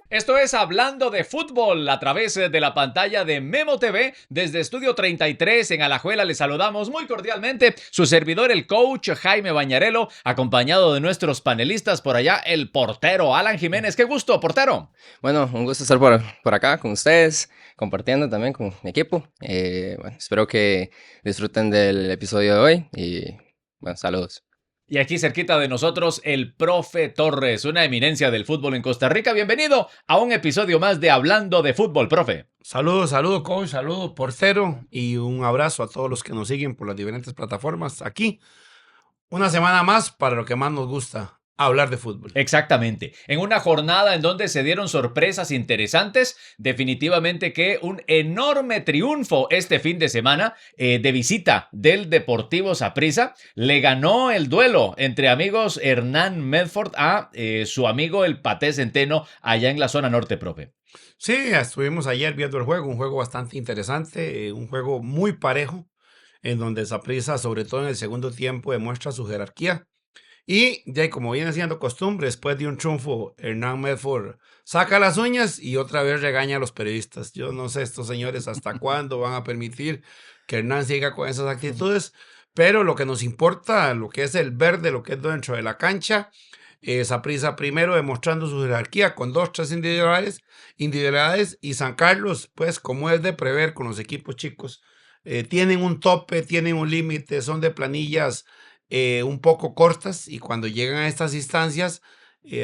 Esto es Hablando de Fútbol a través de la pantalla de Memo TV. Desde Estudio 33 en Alajuela les saludamos muy cordialmente. Su servidor, el coach Jaime Bañarello, acompañado de nuestros panelistas por allá, el portero Alan Jiménez. ¡Qué gusto, portero! Bueno, un gusto estar por acá con ustedes, compartiendo también con mi equipo. Bueno, espero que disfruten del episodio de hoy y bueno, saludos. Y aquí cerquita de nosotros, el profe Torres, una eminencia del fútbol en Costa Rica. Bienvenido a un episodio más de Hablando de Fútbol, profe. Saludos, coach, saludos, portero, y un abrazo a todos los que nos siguen por las diferentes plataformas. Aquí, una semana más para lo que más nos gusta, hablar de fútbol. Exactamente. En una jornada en donde se dieron sorpresas interesantes, definitivamente que un enorme triunfo este fin de semana de visita del Deportivo Saprissa. Le ganó el duelo entre amigos Hernán Medford a su amigo el Paté Centeno allá en la zona norte, profe. Sí, estuvimos ayer viendo el juego, un juego bastante interesante, un juego muy parejo, en donde Saprissa, sobre todo en el segundo tiempo, demuestra su jerarquía. Y ya como viene siendo costumbre, después de un triunfo, Hernán Medford saca las uñas y otra vez regaña a los periodistas. Yo no sé estos señores hasta cuándo van a permitir que Hernán siga con esas actitudes, pero lo que nos importa, lo que es el verde, lo que es dentro de la cancha, Saprissa primero demostrando su jerarquía con dos, tres individualidades, y San Carlos, pues como es de prever con los equipos chicos, tienen un tope, tienen un límite, son de planillas un poco cortas, y cuando llegan a estas instancias,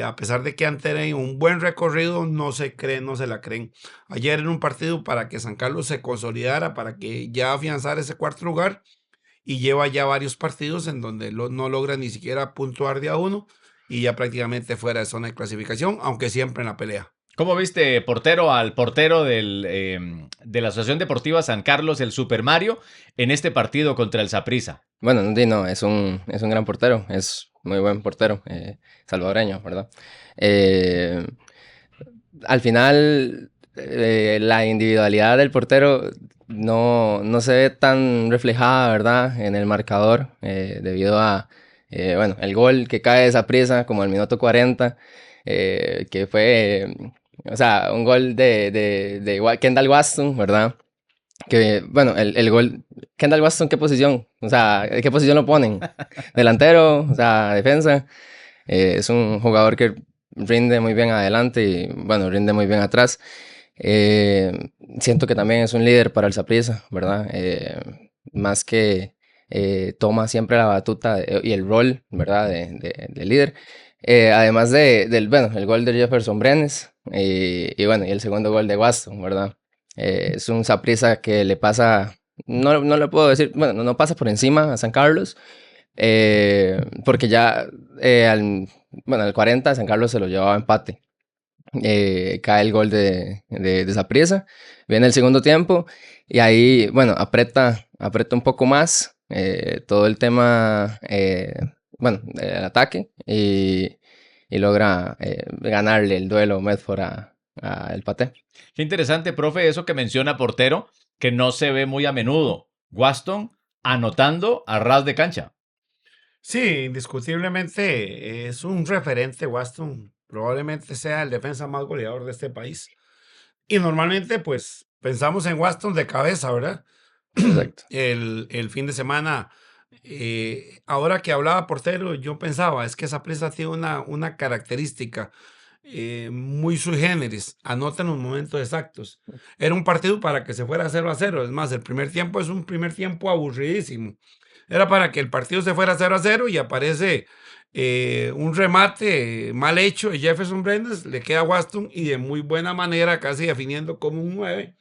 a pesar de que han tenido un buen recorrido, no se creen, no se la creen. Ayer en un partido para que San Carlos se consolidara, para que ya afianzara ese cuarto lugar, y lleva ya varios partidos en donde no logra ni siquiera puntuar de a uno, y ya prácticamente fuera de zona de clasificación, aunque siempre en la pelea. ¿Cómo viste, portero, al portero de la Asociación Deportiva San Carlos, el Super Mario, en este partido contra el Saprissa? Bueno, no, es un gran portero, es muy buen portero, salvadoreño, ¿verdad? Eh, Al final, la individualidad del portero no se ve tan reflejada, ¿verdad? En el marcador, debido a, bueno, el gol que cae de Saprissa como al minuto 40, que fue, o sea, un gol de Kendall Waston, ¿verdad? Que, bueno, el gol, Kendall Waston, ¿qué posición? O sea, ¿qué posición lo ponen? Delantero, o sea, defensa. Es un jugador que rinde muy bien adelante y, bueno, rinde muy bien atrás. Siento que también es un líder para el Saprissa, ¿verdad? Más que toma siempre la batuta y el rol, ¿verdad? De líder. Además del, bueno, el gol de Jefferson Brenes y, bueno, y el segundo gol de Waston, ¿verdad? Es un Saprissa que le pasa, no le puedo decir, bueno, no pasa por encima a San Carlos, porque ya bueno, al 40 San Carlos se lo llevaba a empate. Cae el gol de Saprissa, viene el segundo tiempo y ahí, bueno, aprieta un poco más todo el tema, bueno, el ataque y logra ganarle el duelo Medford a el Paté. Qué interesante, profe, eso que menciona portero, que no se ve muy a menudo. Waston anotando a ras de cancha. Sí, indiscutiblemente es un referente. Waston probablemente sea el defensa más goleador de este país. Y normalmente, pues, pensamos en Waston de cabeza, ¿verdad? Exacto. El fin de semana, ahora que hablaba portero, yo pensaba, es que esa presa tiene una característica muy sui generis, anota en los momentos exactos. Era un partido para que se fuera 0-0. Es más, el primer tiempo es un primer tiempo aburridísimo. Era para que el partido se fuera 0-0 y aparece un remate mal hecho de Jefferson Brenes, le queda a Waston y de muy buena manera, casi definiendo como un 9,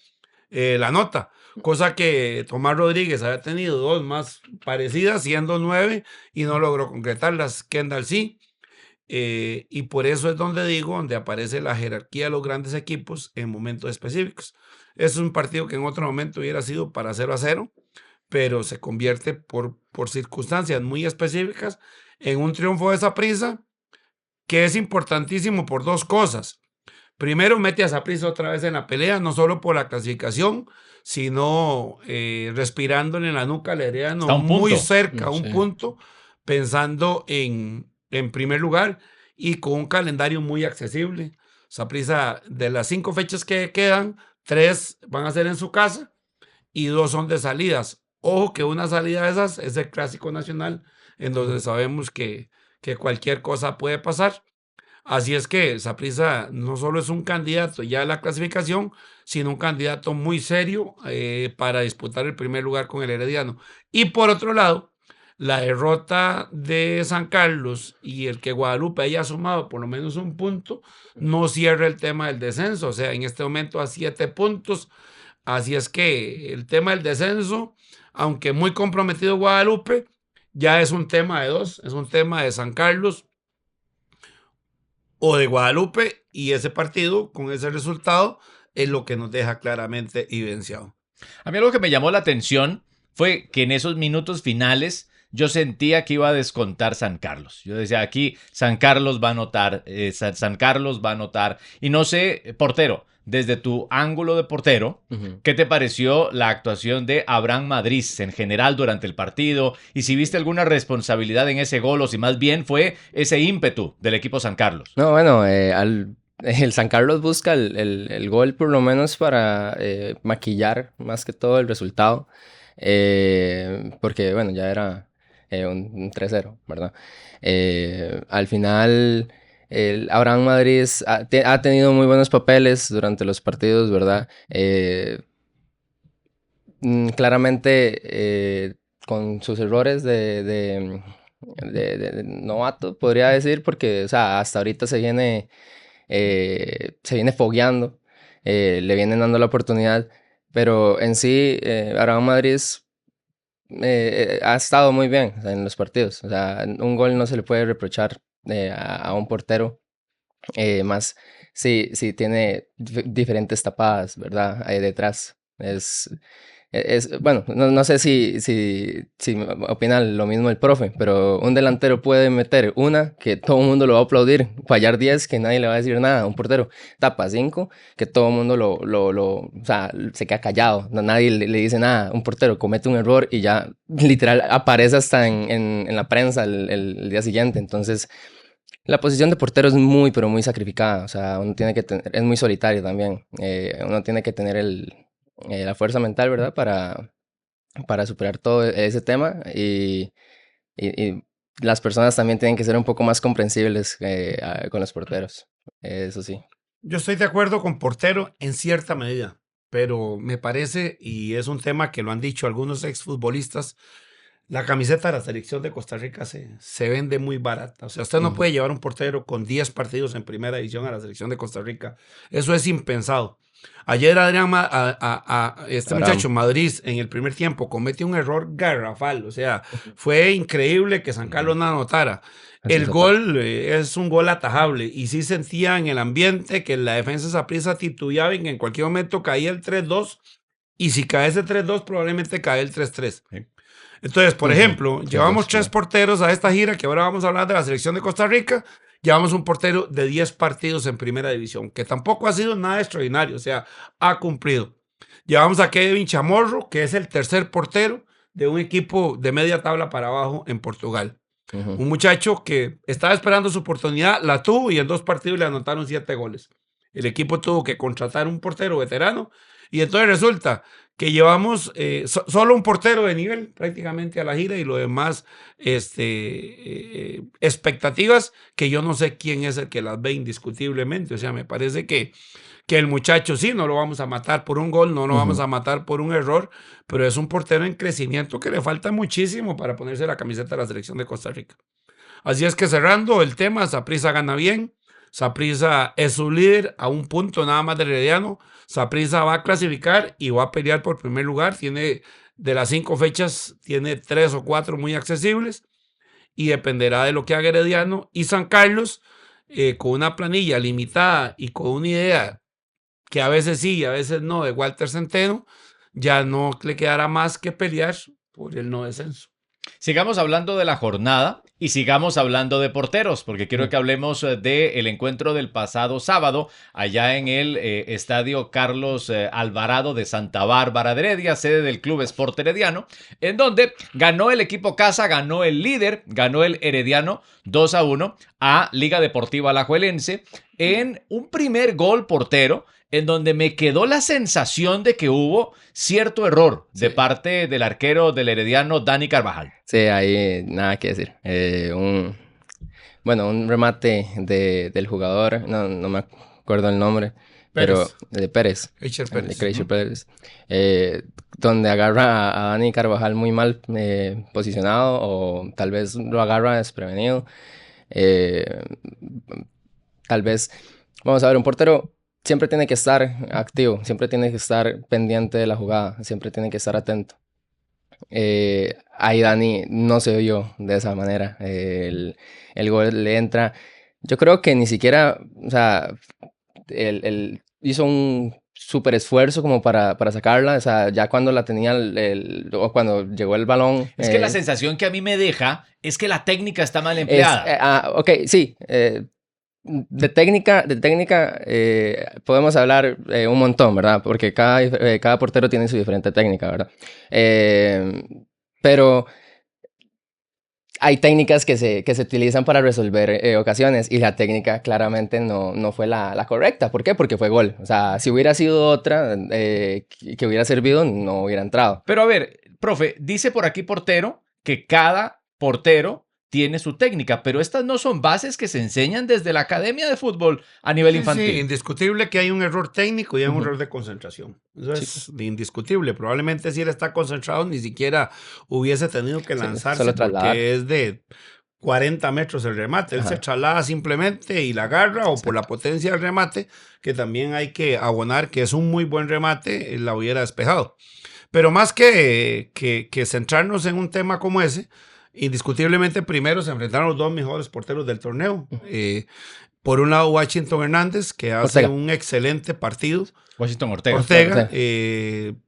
la nota. Cosa que Tomás Rodríguez había tenido dos más parecidas, siendo 9, y no logró concretarlas. Kendall sí. Y por eso es donde digo, donde aparece la jerarquía de los grandes equipos en momentos específicos. Es un partido que en otro momento hubiera sido para 0-0, pero se convierte por circunstancias muy específicas en un triunfo de Saprissa, que es importantísimo por dos cosas. Primero, mete a Saprissa otra vez en la pelea, no solo por la clasificación, sino respirándole en la nuca al Herediano, Está a un muy punto. cerca, un Sí. punto, pensando en primer lugar, y con un calendario muy accesible. Saprissa, de las 5 fechas que quedan, 3 van a ser en su casa y 2 son de salidas. Ojo que una salida de esas es el Clásico Nacional, en donde sabemos que cualquier cosa puede pasar. Así es que Saprissa no solo es un candidato ya a la clasificación, sino un candidato muy serio para disputar el primer lugar con el Herediano. Y por otro lado, la derrota de San Carlos y el que Guadalupe haya sumado por lo menos un punto, no cierra el tema del descenso. O sea, en este momento a 7 puntos. Así es que el tema del descenso, aunque muy comprometido Guadalupe, ya es un tema de dos, es un tema de San Carlos o de Guadalupe, y ese partido con ese resultado es lo que nos deja claramente evidenciado. A mí algo que me llamó la atención fue que en esos minutos finales yo sentía que iba a descontar San Carlos. Yo decía, aquí San Carlos va a anotar, San Carlos va a anotar. Y no sé, portero, desde tu ángulo de portero, ¿qué te pareció la actuación de Abraham Madrid en general durante el partido? Y si viste alguna responsabilidad en ese gol o si más bien fue ese ímpetu del equipo San Carlos. No, bueno, el San Carlos busca el gol por lo menos para maquillar más que todo el resultado, porque bueno, ya era un 3-0, ¿verdad? Al final, Abraham Madrid ha tenido muy buenos papeles durante los partidos, ¿verdad? Claramente con sus errores de novato, podría decir, porque o sea, hasta ahorita se viene fogueando, le vienen dando la oportunidad, pero en sí, Abraham Madrid ha estado muy bien, o sea, en los partidos. O sea, un gol no se le puede reprochar a un portero, más si tiene diferentes tapadas, ¿verdad? Ahí detrás. Bueno, no sé si opina lo mismo el profe, pero un delantero puede meter una que todo el mundo lo va a aplaudir, fallar 10 que nadie le va a decir nada, un portero tapa 5 que todo el mundo o sea, se queda callado, nadie le dice nada, un portero comete un error y ya literal aparece hasta en la prensa el día siguiente. Entonces la posición de portero es muy, pero muy sacrificada. O sea, uno tiene que tener, es muy solitario también. Uno tiene que tener la fuerza mental, ¿verdad? Para superar todo ese tema. Y las personas también tienen que ser un poco más comprensibles con los porteros. Eso sí. Yo estoy de acuerdo con portero en cierta medida, pero me parece, y es un tema que lo han dicho algunos exfutbolistas, la camiseta de la selección de Costa Rica se vende muy barata. O sea, usted no puede llevar un portero con 10 partidos en primera división a la selección de Costa Rica. Eso es impensado. Ayer este muchacho Madrid en el primer tiempo comete un error garrafal. O sea, fue increíble que San Carlos no anotara. El gol es un gol atajable y sí sentía en el ambiente que la defensa Saprissa titubeaba y que en cualquier momento caía el 3-2 y si cae ese 3-2 probablemente cae el 3-3. Sí. Entonces, por ejemplo, llevamos 3 porteros a esta gira, que ahora vamos a hablar de la selección de Costa Rica. Llevamos un portero de 10 partidos en primera división, que tampoco ha sido nada extraordinario, o sea, ha cumplido. Llevamos a Kevin Chamorro, que es el tercer portero de un equipo de media tabla para abajo en Portugal. Un muchacho que estaba esperando su oportunidad, la tuvo y en 2 partidos le anotaron 7 goles. El equipo tuvo que contratar un portero veterano y entonces resulta que llevamos solo un portero de nivel prácticamente a la gira y lo demás expectativas que yo no sé quién es el que las ve indiscutiblemente. O sea, me parece que el muchacho sí, no lo vamos a matar por un gol, no lo vamos a matar por un error, pero es un portero en crecimiento que le falta muchísimo para ponerse la camiseta de la selección de Costa Rica. Así es que cerrando el tema, Saprissa gana bien. Saprissa es su líder a un punto nada más del Herediano. Saprissa va a clasificar y va a pelear por primer lugar. Tiene, de las 5 fechas, tiene 3 o 4 muy accesibles y dependerá de lo que haga Herediano. Y San Carlos, con una planilla limitada y con una idea que a veces sí y a veces no de Walter Centeno, ya no le quedará más que pelear por el no descenso. Sigamos hablando de la jornada y sigamos hablando de porteros, porque quiero que hablemos del encuentro del pasado sábado allá en el estadio Carlos Alvarado de Santa Bárbara de Heredia, sede del Club Sport Herediano, en donde ganó el equipo casa, ganó el líder, ganó el Herediano 2-1 a Liga Deportiva Alajuelense en un primer gol portero, en donde me quedó la sensación de que hubo cierto error de parte del arquero del Herediano, Dani Carvajal. Sí, ahí nada que decir. Un remate del jugador, no me acuerdo el nombre, pero de Pérez. Eicher Pérez. De Eicher Pérez. Donde agarra a Dani Carvajal muy mal posicionado, o tal vez lo agarra desprevenido. Tal vez, vamos a ver, un portero siempre tiene que estar activo, siempre tiene que estar pendiente de la jugada, siempre tiene que estar atento. Ahí Dani no se vio de esa manera. El gol le entra. Yo creo que ni siquiera, o sea, él hizo un súper esfuerzo como para sacarla. O sea, ya cuando la tenía, o cuando llegó el balón. Es que la sensación que a mí me deja es que la técnica está mal empleada. Ok, sí. De técnica podemos hablar un montón, ¿verdad? Porque cada portero tiene su diferente técnica, ¿verdad? Pero hay técnicas que se utilizan para resolver ocasiones, y la técnica claramente no fue la correcta. ¿Por qué? Porque fue gol. O sea, si hubiera sido otra que hubiera servido, no hubiera entrado. Pero a ver, profe, dice por aquí portero que cada portero tiene su técnica, pero estas no son bases que se enseñan desde la academia de fútbol a nivel infantil. Sí, indiscutible que hay un error técnico y hay un error de concentración. Eso es indiscutible. Probablemente si él está concentrado ni siquiera hubiese tenido que lanzarse, porque es de 40 metros el remate. Él se traslada simplemente y la agarra, o por la potencia del remate, que también hay que abonar que es un muy buen remate, la hubiera despejado. Pero más que centrarnos en un tema como ese, indiscutiblemente primero se enfrentaron los dos mejores porteros del torneo. Por un lado, Washington Hernández, que hace un excelente partido. Washington Ortega.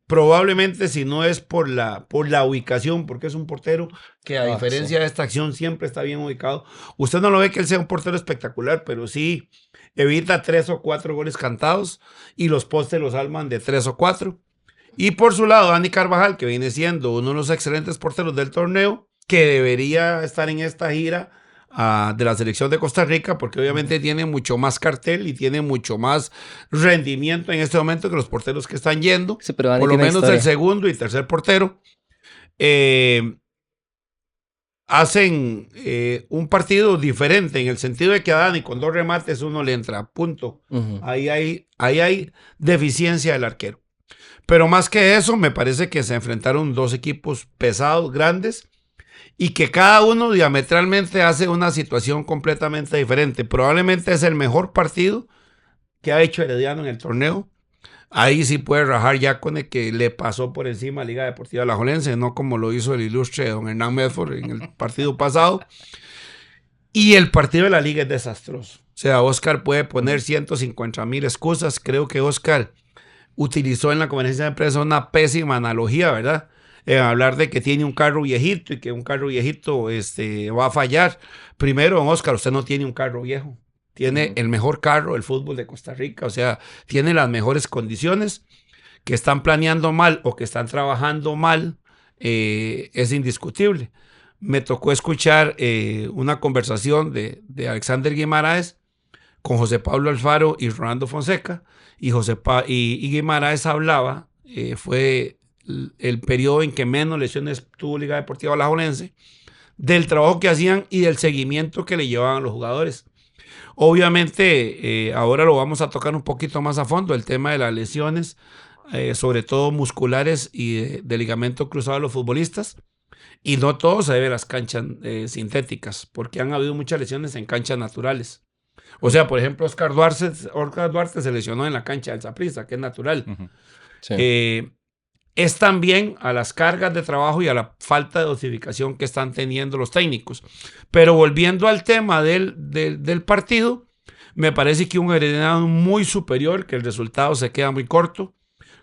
Probablemente, si no es por la ubicación, porque es un portero que, a diferencia de esta acción, siempre está bien ubicado. Usted no lo ve que él sea un portero espectacular, pero sí evita 3 o 4 goles cantados, y los postes los salvan de 3 o 4. Y por su lado, Dani Carvajal, que viene siendo uno de los excelentes porteros del torneo, que debería estar en esta gira de la selección de Costa Rica, porque obviamente tiene mucho más cartel y tiene mucho más rendimiento en este momento que los porteros que están yendo. Sí, pero Dani por lo menos historia. El segundo y tercer portero. Hacen un partido diferente, en el sentido de que a Dani con 2 remates uno le entra, punto. Ahí hay deficiencia del arquero. Pero más que eso, me parece que se enfrentaron 2 equipos pesados, grandes, y que cada uno diametralmente hace una situación completamente diferente. Probablemente es el mejor partido que ha hecho Herediano en el torneo. Ahí sí puede rajar ya con el que le pasó por encima a Liga Deportiva Alajuelense, no como lo hizo el ilustre don Hernán Medford en el partido pasado. Y el partido de la Liga es desastroso. O sea, Oscar puede poner 150,000 excusas. Creo que Oscar utilizó en la conferencia de prensa una pésima analogía, ¿verdad? Hablar de que tiene un carro viejito y que un carro viejito va a fallar. Primero, don Oscar, usted no tiene un carro viejo. Tiene el mejor carro del fútbol de Costa Rica. O sea, tiene las mejores condiciones. Que están planeando mal o que están trabajando mal es indiscutible. Me tocó escuchar una conversación de Alexander Guimaraes con José Pablo Alfaro y Rolando Fonseca. Y Guimaraes hablaba, fue el periodo en que menos lesiones tuvo Liga Deportiva Alajuelense, del trabajo que hacían y del seguimiento que le llevaban a los jugadores. Obviamente, ahora lo vamos a tocar un poquito más a fondo, el tema de las lesiones, sobre todo musculares y de ligamento cruzado a los futbolistas. Y no todo se debe a las canchas sintéticas, porque han habido muchas lesiones en canchas naturales. O sea, por ejemplo, Oscar Duarte se lesionó en la cancha del Saprissa, que es natural. Sí. Es también a las cargas de trabajo y a la falta de dosificación que están teniendo los técnicos. Pero volviendo al tema del partido, me parece que un Herediano muy superior, que el resultado se queda muy corto,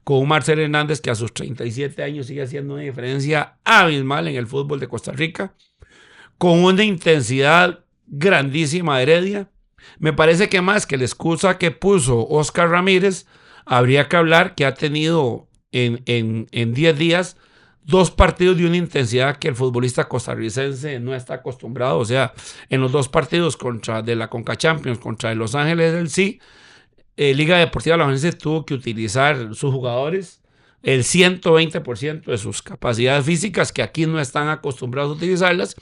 con un Marcel Hernández que a sus 37 años sigue haciendo una diferencia abismal en el fútbol de Costa Rica, con una intensidad grandísima de Heredia. Me parece que más que la excusa que puso Oscar Ramírez, habría que hablar que ha tenido en 10 días 2 partidos de una intensidad que el futbolista costarricense no está acostumbrado. O sea, en los 2 partidos de la Conca Champions contra el Los Ángeles del Sí, Liga Deportiva Alajuelense tuvo que utilizar sus jugadores el 120% de sus capacidades físicas, que aquí no están acostumbrados a utilizarlas,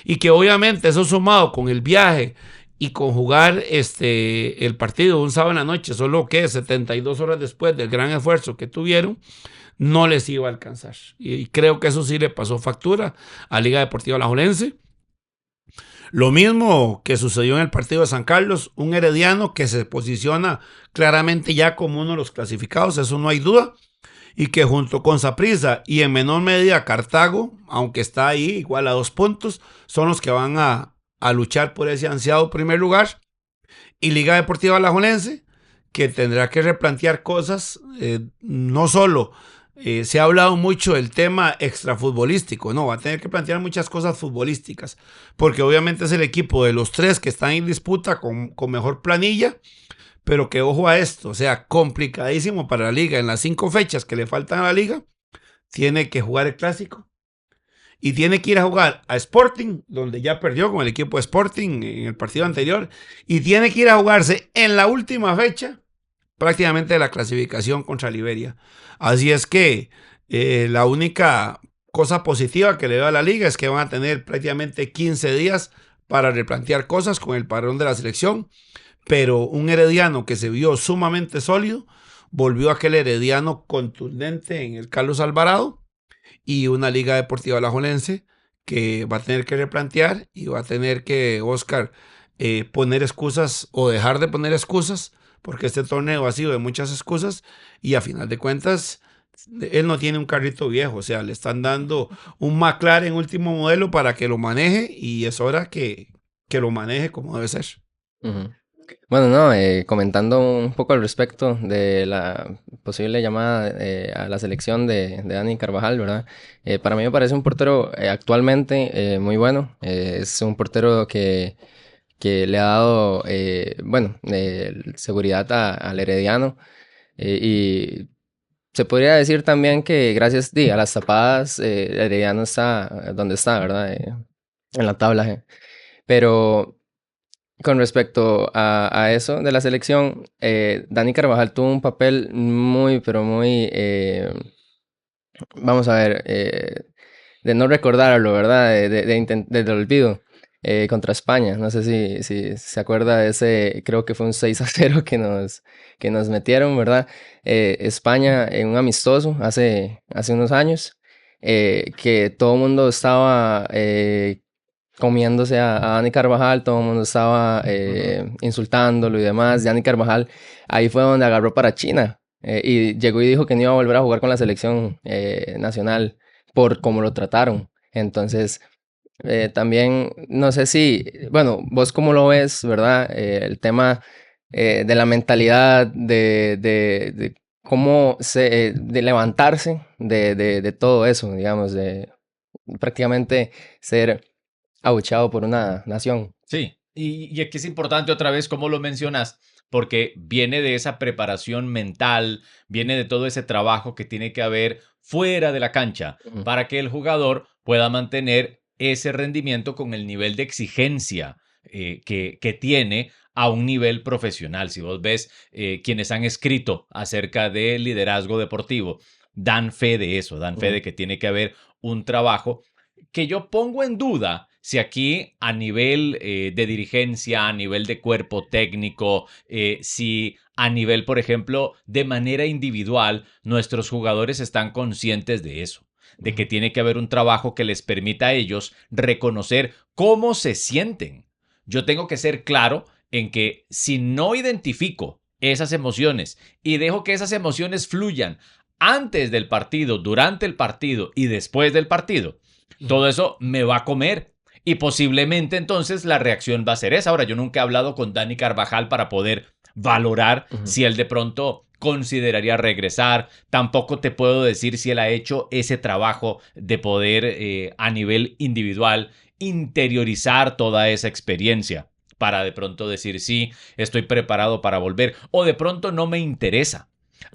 y que obviamente eso sumado con el viaje y con jugar el partido un sábado en la noche, solo que 72 horas después del gran esfuerzo que tuvieron, no les iba a alcanzar. Y creo que eso sí le pasó factura a Liga Deportiva Alajuelense. Lo mismo que sucedió en el partido de San Carlos, un Herediano que se posiciona claramente ya como uno de los clasificados, eso no hay duda, y que junto con Saprissa y en menor medida Cartago, aunque está ahí igual a 2 puntos, son los que van a luchar por ese ansiado primer lugar. Y Liga Deportiva Alajuelense, que tendrá que replantear cosas, no solo se ha hablado mucho del tema extrafutbolístico, no, va a tener que plantear muchas cosas futbolísticas, porque obviamente es el equipo de los 3 que están en disputa con mejor planilla, pero que ojo a esto, o sea, complicadísimo para la liga. En las 5 fechas que le faltan a la liga, tiene que jugar el clásico y tiene que ir a jugar a Sporting, donde ya perdió con el equipo de Sporting en el partido anterior, y tiene que ir a jugarse en la última fecha prácticamente de la clasificación contra Liberia. Así es que la única cosa positiva que le veo a la liga es que van a tener prácticamente 15 días para replantear cosas con el parón de la selección, pero un Herediano que se vio sumamente sólido, volvió a aquel Herediano contundente en el Carlos Alvarado, y una Liga Deportiva Alajuelense que va a tener que replantear y va a tener que, Oscar, poner excusas o dejar de poner excusas, porque este torneo ha sido de muchas excusas y a final de cuentas él no tiene un carrito viejo, o sea, le están dando un McLaren último modelo para que lo maneje, y es hora que lo maneje como debe ser. Uh-huh. Bueno, no, comentando un poco al respecto de la posible llamada a la selección de Dani Carvajal, ¿verdad? Para mí me parece un portero actualmente muy bueno. Es un portero que le ha dado, seguridad al Herediano. Y se podría decir también que gracias a las tapadas, el Herediano está donde está, ¿verdad? En la tabla. Pero con respecto a eso de la selección, Dani Carvajal tuvo un papel muy, pero muy, vamos a ver, de no recordarlo, ¿verdad? Del olvido. Contra España, no sé si se acuerda de ese, creo que fue un 6-0 que nos metieron, ¿verdad? España en un amistoso hace unos años, que todo el mundo estaba comiéndose a Dani Carvajal, todo el mundo estaba insultándolo y demás. Dani Carvajal ahí fue donde agarró para China, y llegó y dijo que no iba a volver a jugar con la selección nacional por cómo lo trataron. Entonces también, no sé si, bueno, vos cómo lo ves, ¿verdad? El tema de la mentalidad, de cómo de levantarse de todo eso, digamos, de prácticamente ser abucheado por una nación. Sí, y aquí es importante otra vez cómo lo mencionas, porque viene de esa preparación mental, viene de todo ese trabajo que tiene que haber fuera de la cancha para que el jugador pueda mantener ese rendimiento con el nivel de exigencia que tiene a un nivel profesional. Si vos ves quienes han escrito acerca del liderazgo deportivo, dan fe de eso, dan fe de que tiene que haber un trabajo que yo pongo en duda si aquí a nivel de dirigencia, a nivel de cuerpo técnico, si a nivel, por ejemplo, de manera individual, nuestros jugadores están conscientes de eso, de que tiene que haber un trabajo que les permita a ellos reconocer cómo se sienten. Yo tengo que ser claro en que si no identifico esas emociones y dejo que esas emociones fluyan antes del partido, durante el partido y después del partido, todo eso me va a comer. Y posiblemente entonces la reacción va a ser esa. Ahora, yo nunca he hablado con Dani Carvajal para poder valorar si él de pronto consideraría regresar. Tampoco te puedo decir si él ha hecho ese trabajo de poder a nivel individual interiorizar toda esa experiencia para de pronto decir sí, estoy preparado para volver o de pronto no me interesa.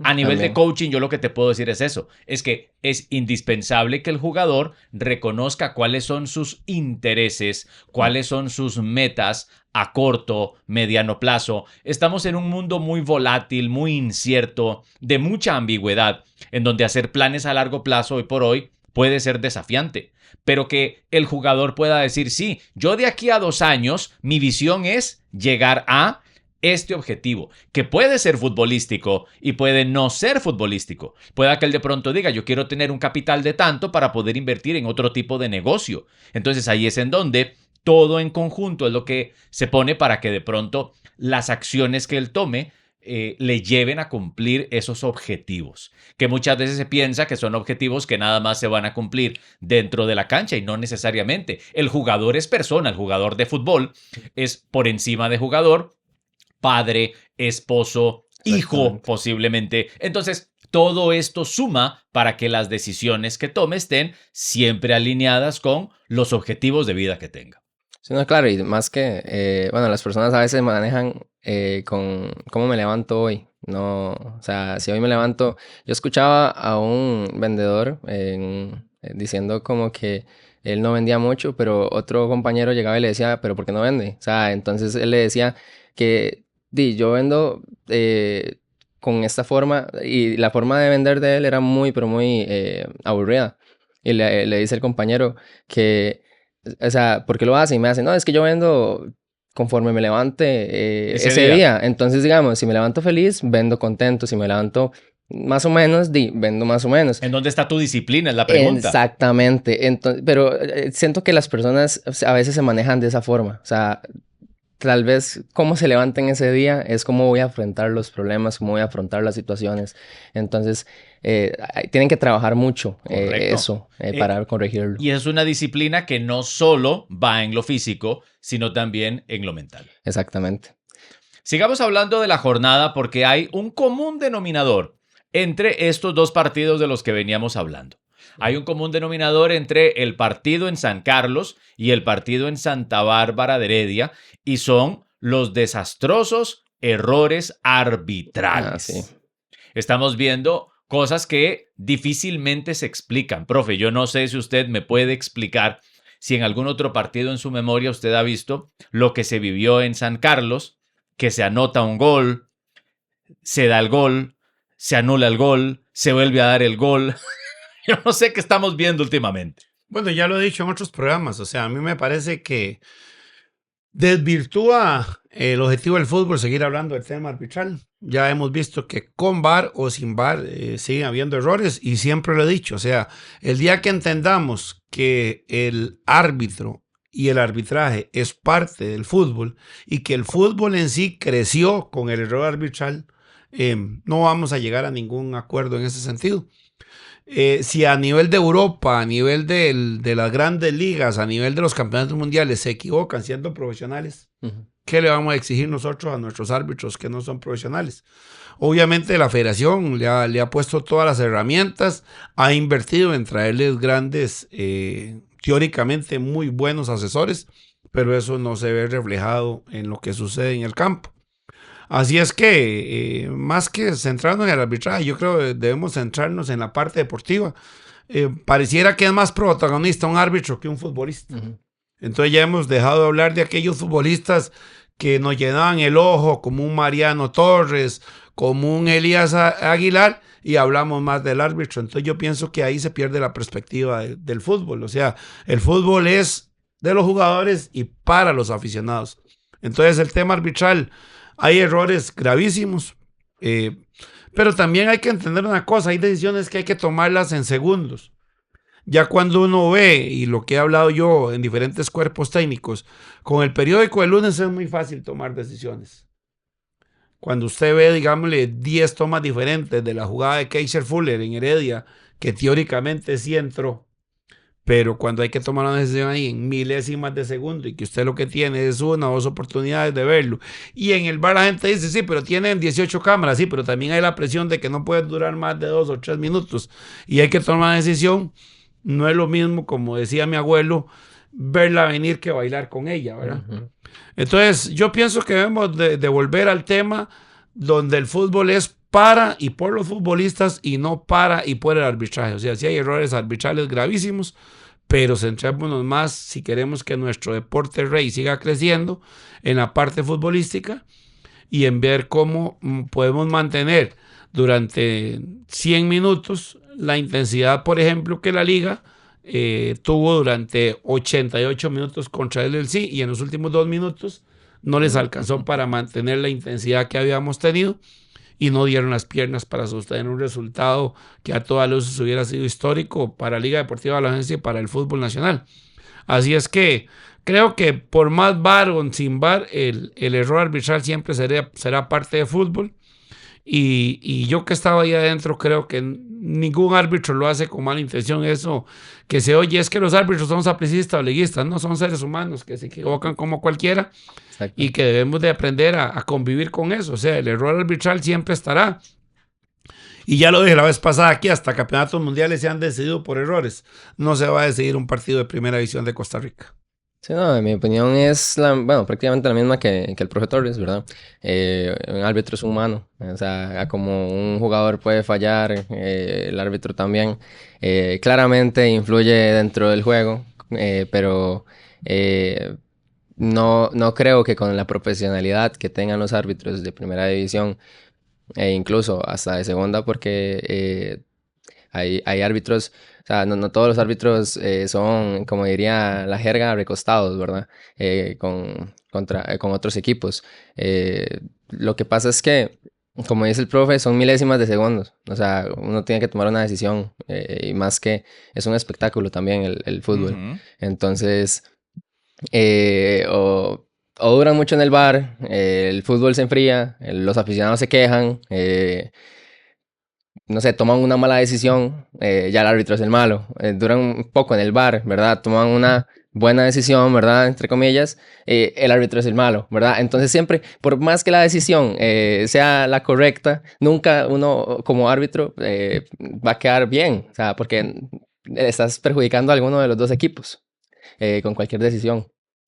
A nivel de También. coaching, yo lo que te puedo decir es eso, es que es indispensable que el jugador reconozca cuáles son sus intereses, cuáles son sus metas a corto, mediano plazo. Estamos en un mundo muy volátil, muy incierto, de mucha ambigüedad, en donde hacer planes a largo plazo hoy por hoy puede ser desafiante, pero que el jugador pueda decir, sí, yo de aquí a 2 años, mi visión es llegar a este objetivo, que puede ser futbolístico y puede no ser futbolístico. Pueda que él de pronto diga, yo quiero tener un capital de tanto para poder invertir en otro tipo de negocio. Entonces ahí es en donde todo en conjunto es lo que se pone para que de pronto las acciones que él tome le lleven a cumplir esos objetivos, que muchas veces se piensa que son objetivos que nada más se van a cumplir dentro de la cancha y no necesariamente. El jugador es persona, el jugador de fútbol es por encima de jugador, padre, esposo, hijo posiblemente. Entonces, todo esto suma para que las decisiones que tome estén siempre alineadas con los objetivos de vida que tenga. Sí, no, claro, y más que, bueno, las personas a veces manejan con cómo me levanto hoy, no, o sea, si hoy me levanto, yo escuchaba a un vendedor diciendo como que él no vendía mucho, pero otro compañero llegaba y le decía, pero ¿por qué no vende? O sea, entonces él le decía que, yo vendo con esta forma, y la forma de vender de él era muy, pero muy aburrida, y le dice el compañero que o sea, ¿por qué lo hace? Y me hace, no, es que yo vendo conforme me levante ese día. Entonces, digamos, si me levanto feliz, vendo contento. Si me levanto más o menos, vendo más o menos. ¿En dónde está tu disciplina? Es la pregunta. Exactamente. Entonces, pero siento que las personas a veces se manejan de esa forma. O sea, tal vez cómo se levanten ese día es cómo voy a afrontar los problemas, cómo voy a afrontar las situaciones. Entonces, tienen que trabajar mucho eso para corregirlo. Y es una disciplina que no solo va en lo físico, sino también en lo mental. Exactamente. Sigamos hablando de la jornada porque hay un común denominador entre estos dos partidos de los que veníamos hablando. Hay un común denominador entre el partido en San Carlos y el partido en Santa Bárbara de Heredia, y son los desastrosos errores arbitrales. Sí. Estamos viendo cosas que difícilmente se explican. Profe, yo no sé si usted me puede explicar si en algún otro partido en su memoria usted ha visto lo que se vivió en San Carlos, que se anota un gol, se da el gol, se anula el gol, se vuelve a dar el gol. Yo no sé qué estamos viendo últimamente. Bueno, ya lo he dicho en otros programas, o sea, a mí me parece que desvirtúa el objetivo del fútbol seguir hablando del tema arbitral. Ya hemos visto que con VAR o sin VAR siguen habiendo errores, y siempre lo he dicho, o sea, el día que entendamos que el árbitro y el arbitraje es parte del fútbol y que el fútbol en sí creció con el error arbitral, no vamos a llegar a ningún acuerdo en ese sentido. Si a nivel de Europa, a nivel de las grandes ligas, a nivel de los campeonatos mundiales se equivocan siendo profesionales, ¿qué le vamos a exigir nosotros a nuestros árbitros que no son profesionales? Obviamente la federación le ha puesto todas las herramientas, ha invertido en traerles grandes, teóricamente muy buenos asesores, pero eso no se ve reflejado en lo que sucede en el campo. Así es que, más que centrarnos en el arbitraje, yo creo que debemos centrarnos en la parte deportiva. Pareciera que es más protagonista un árbitro que un futbolista. Entonces ya hemos dejado de hablar de aquellos futbolistas que nos llenaban el ojo, como un Mariano Torres, como un Elías Aguilar, y hablamos más del árbitro. Entonces yo pienso que ahí se pierde la perspectiva del fútbol. O sea, el fútbol es de los jugadores y para los aficionados. Entonces el tema arbitral, hay errores gravísimos, pero también hay que entender una cosa, hay decisiones que hay que tomarlas en segundos. Ya cuando uno ve, y lo que he hablado yo en diferentes cuerpos técnicos, con el periódico del lunes es muy fácil tomar decisiones. Cuando usted ve, digámosle, 10 tomas diferentes de la jugada de Kaiser Fuller en Heredia, que teóricamente sí entró, Pero cuando hay que tomar una decisión ahí en milésimas de segundo y que usted lo que tiene es 1 o 2 oportunidades de verlo, y en el bar la gente dice, sí, pero tienen 18 cámaras, sí, pero también hay la presión de que no puede durar más de 2 o 3 minutos y hay que tomar una decisión, no es lo mismo, como decía mi abuelo, verla venir que bailar con ella, ¿verdad? Entonces, yo pienso que debemos de volver al tema donde el fútbol es para y por los futbolistas y no para y por el arbitraje. O sea, sí hay errores arbitrales gravísimos, pero centrémonos más, si queremos que nuestro deporte rey siga creciendo, en la parte futbolística y en ver cómo podemos mantener durante 100 minutos la intensidad, por ejemplo, que la liga tuvo durante 88 minutos contra el LC, y en los últimos 2 minutos no les alcanzó para mantener la intensidad que habíamos tenido y no dieron las piernas para sostener un resultado que a todas luces hubiera sido histórico para Liga Deportiva Alajuelense y para el fútbol nacional. Así es que creo que por más VAR o sin VAR, el error arbitral siempre será parte de fútbol. Y yo que estaba ahí adentro, creo que ningún árbitro lo hace con mala intención. Eso que se oye es que los árbitros son sapricistas o liguistas, no son seres humanos que se equivocan como cualquiera. Exacto. Y que debemos de aprender a convivir con eso. O sea, el error arbitral siempre estará. Y ya lo dije la vez pasada aquí, hasta campeonatos mundiales se han decidido por errores. No se va a decidir un partido de primera división de Costa Rica. Sí, no, en mi opinión es, prácticamente la misma que el profe Torres, ¿verdad? Un árbitro es humano, o sea, como un jugador puede fallar, el árbitro también. Claramente influye dentro del juego, pero no creo que con la profesionalidad que tengan los árbitros de primera división, e incluso hasta de segunda, porque hay árbitros, o sea, no todos los árbitros son, como diría la jerga, recostados, ¿verdad? Con otros equipos. Lo que pasa es que, como dice el profe, son milésimas de segundos. O sea, uno tiene que tomar una decisión. Y más que es un espectáculo también el fútbol. Uh-huh. Entonces, o duran mucho en el bar, el fútbol se enfría, los aficionados se quejan, no sé, toman una mala decisión, ya el árbitro es el malo. Duran un poco en el bar, ¿verdad? Toman una buena decisión, ¿verdad? Entre comillas, el árbitro es el malo, ¿verdad? Entonces siempre, por más que la decisión sea la correcta, nunca uno como árbitro va a quedar bien, o sea, porque estás perjudicando a alguno de los dos equipos con cualquier decisión.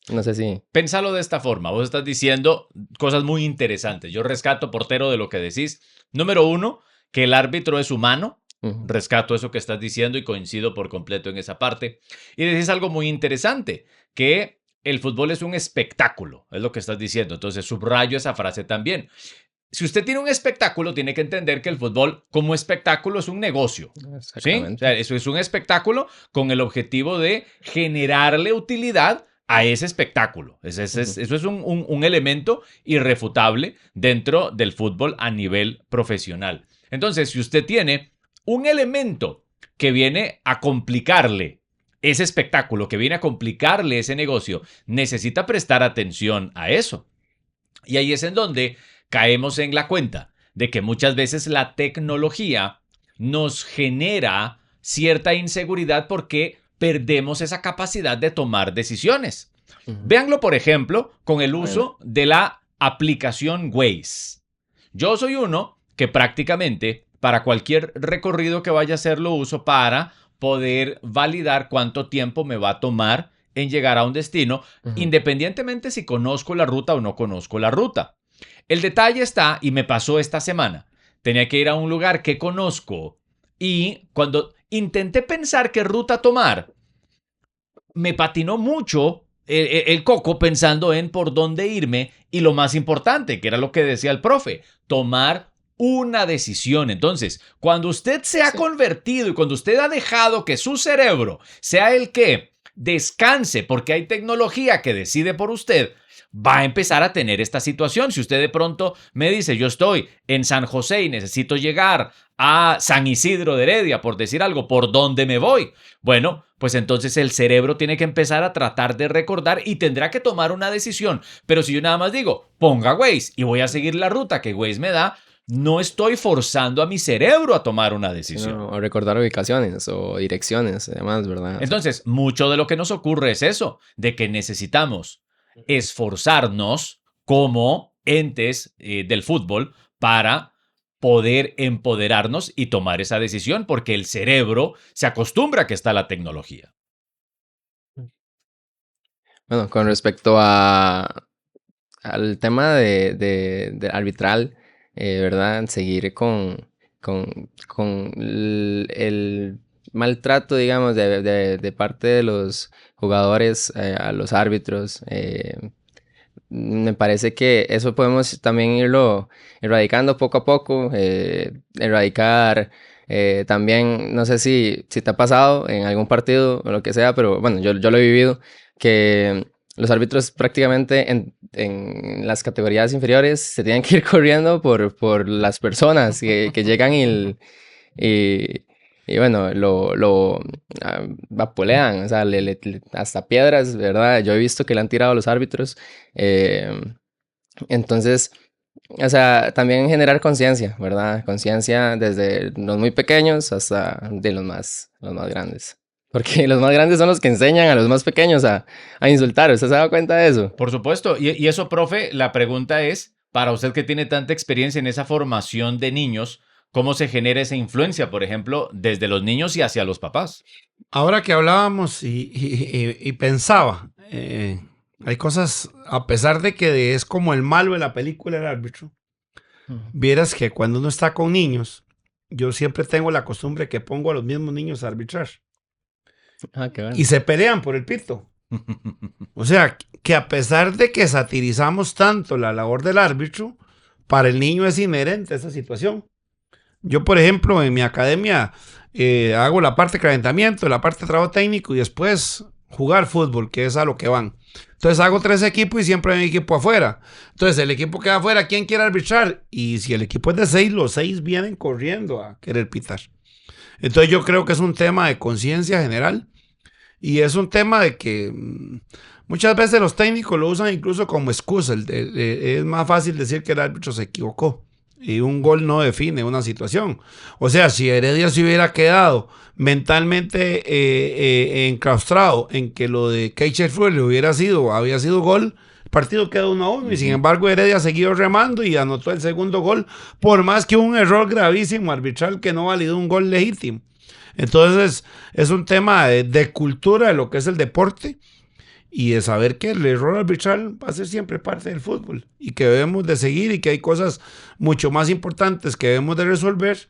No sé si... Pénsalo de esta forma. Vos estás diciendo cosas muy interesantes. Yo rescato, portero, de lo que decís. Número 1, que el árbitro es humano. Uh-huh. Rescato eso que estás diciendo y coincido por completo en esa parte. Y decís algo muy interesante, que el fútbol es un espectáculo, es lo que estás diciendo. Entonces subrayo esa frase también. Si usted tiene un espectáculo, tiene que entender que el fútbol como espectáculo es un negocio. ¿Sí? O sea, eso es un espectáculo con el objetivo de generarle utilidad a ese espectáculo. Eso es un elemento irrefutable dentro del fútbol a nivel profesional. Entonces, si usted tiene un elemento que viene a complicarle ese espectáculo, que viene a complicarle ese negocio, necesita prestar atención a eso. Y ahí es en donde caemos en la cuenta de que muchas veces la tecnología nos genera cierta inseguridad porque perdemos esa capacidad de tomar decisiones. Uh-huh. Véanlo, por ejemplo, con el uso de la aplicación Waze. Yo soy uno que prácticamente para cualquier recorrido que vaya a hacer lo uso para poder validar cuánto tiempo me va a tomar en llegar a un destino, uh-huh, independientemente si conozco la ruta o no conozco la ruta. El detalle está, y me pasó esta semana, tenía que ir a un lugar que conozco y cuando intenté pensar qué ruta tomar, me patinó mucho el coco pensando en por dónde irme y lo más importante, que era lo que decía el profe, tomar una decisión. Entonces, cuando usted se ha convertido y cuando usted ha dejado que su cerebro sea el que descanse porque hay tecnología que decide por usted, va a empezar a tener esta situación. Si usted de pronto me dice, yo estoy en San José y necesito llegar a San Isidro de Heredia, por decir algo, ¿por dónde me voy? Bueno, pues entonces el cerebro tiene que empezar a tratar de recordar y tendrá que tomar una decisión. Pero si yo nada más digo, ponga Waze y voy a seguir la ruta que Waze me da, no estoy forzando a mi cerebro a tomar una decisión. O recordar ubicaciones o direcciones, además, ¿verdad? Entonces, mucho de lo que nos ocurre es eso, de que necesitamos esforzarnos como entes del fútbol para poder empoderarnos y tomar esa decisión, porque el cerebro se acostumbra a que está la tecnología. Bueno, con respecto al tema de arbitral, ¿verdad? Seguir con el maltrato, digamos, de parte de los jugadores a los árbitros. Me parece que eso podemos también irlo erradicando poco a poco, erradicar también, no sé si te ha pasado en algún partido o lo que sea, pero bueno, yo lo he vivido, que los árbitros prácticamente en las categorías inferiores se tienen que ir corriendo por las personas que llegan y bueno, vapulean, o sea, hasta piedras, ¿verdad? Yo he visto que le han tirado a los árbitros. Entonces, o sea, también generar conciencia, ¿verdad? Conciencia desde los muy pequeños hasta de los más grandes. Porque los más grandes son los que enseñan a los más pequeños a insultar. ¿Usted se ha dado cuenta de eso? Por supuesto. Y eso, profe, la pregunta es, para usted que tiene tanta experiencia en esa formación de niños, ¿cómo se genera esa influencia, por ejemplo, desde los niños y hacia los papás? Ahora que hablábamos y pensaba, hay cosas, a pesar de que es como el malo de la película el árbitro, vieras que cuando uno está con niños, yo siempre tengo la costumbre que pongo a los mismos niños a arbitrar. Ah, qué bueno. Y se pelean por el pito. O sea, que a pesar de que satirizamos tanto la labor del árbitro, para el niño es inherente esa situación. Yo, por ejemplo, en mi academia hago la parte de calentamiento, la parte de trabajo técnico y después jugar fútbol, que es a lo que van. Entonces hago 3 equipos y siempre hay un equipo afuera. Entonces el equipo que va afuera, ¿quién quiere arbitrar? Y si el equipo es de 6, los 6 vienen corriendo a querer pitar. Entonces yo creo que es un tema de conciencia general y es un tema de que muchas veces los técnicos lo usan incluso como excusa. Es más fácil decir que el árbitro se equivocó y un gol no define una situación. O sea, si Heredia se hubiera quedado mentalmente enclaustrado en que lo de Keicher Fuller había sido gol, el partido quedó 1-1 y sin embargo Heredia siguió remando y anotó el segundo gol, por más que un error gravísimo arbitral que no validó un gol legítimo. Entonces es un tema de cultura de lo que es el deporte y de saber que el error arbitral va a ser siempre parte del fútbol y que debemos de seguir y que hay cosas mucho más importantes que debemos de resolver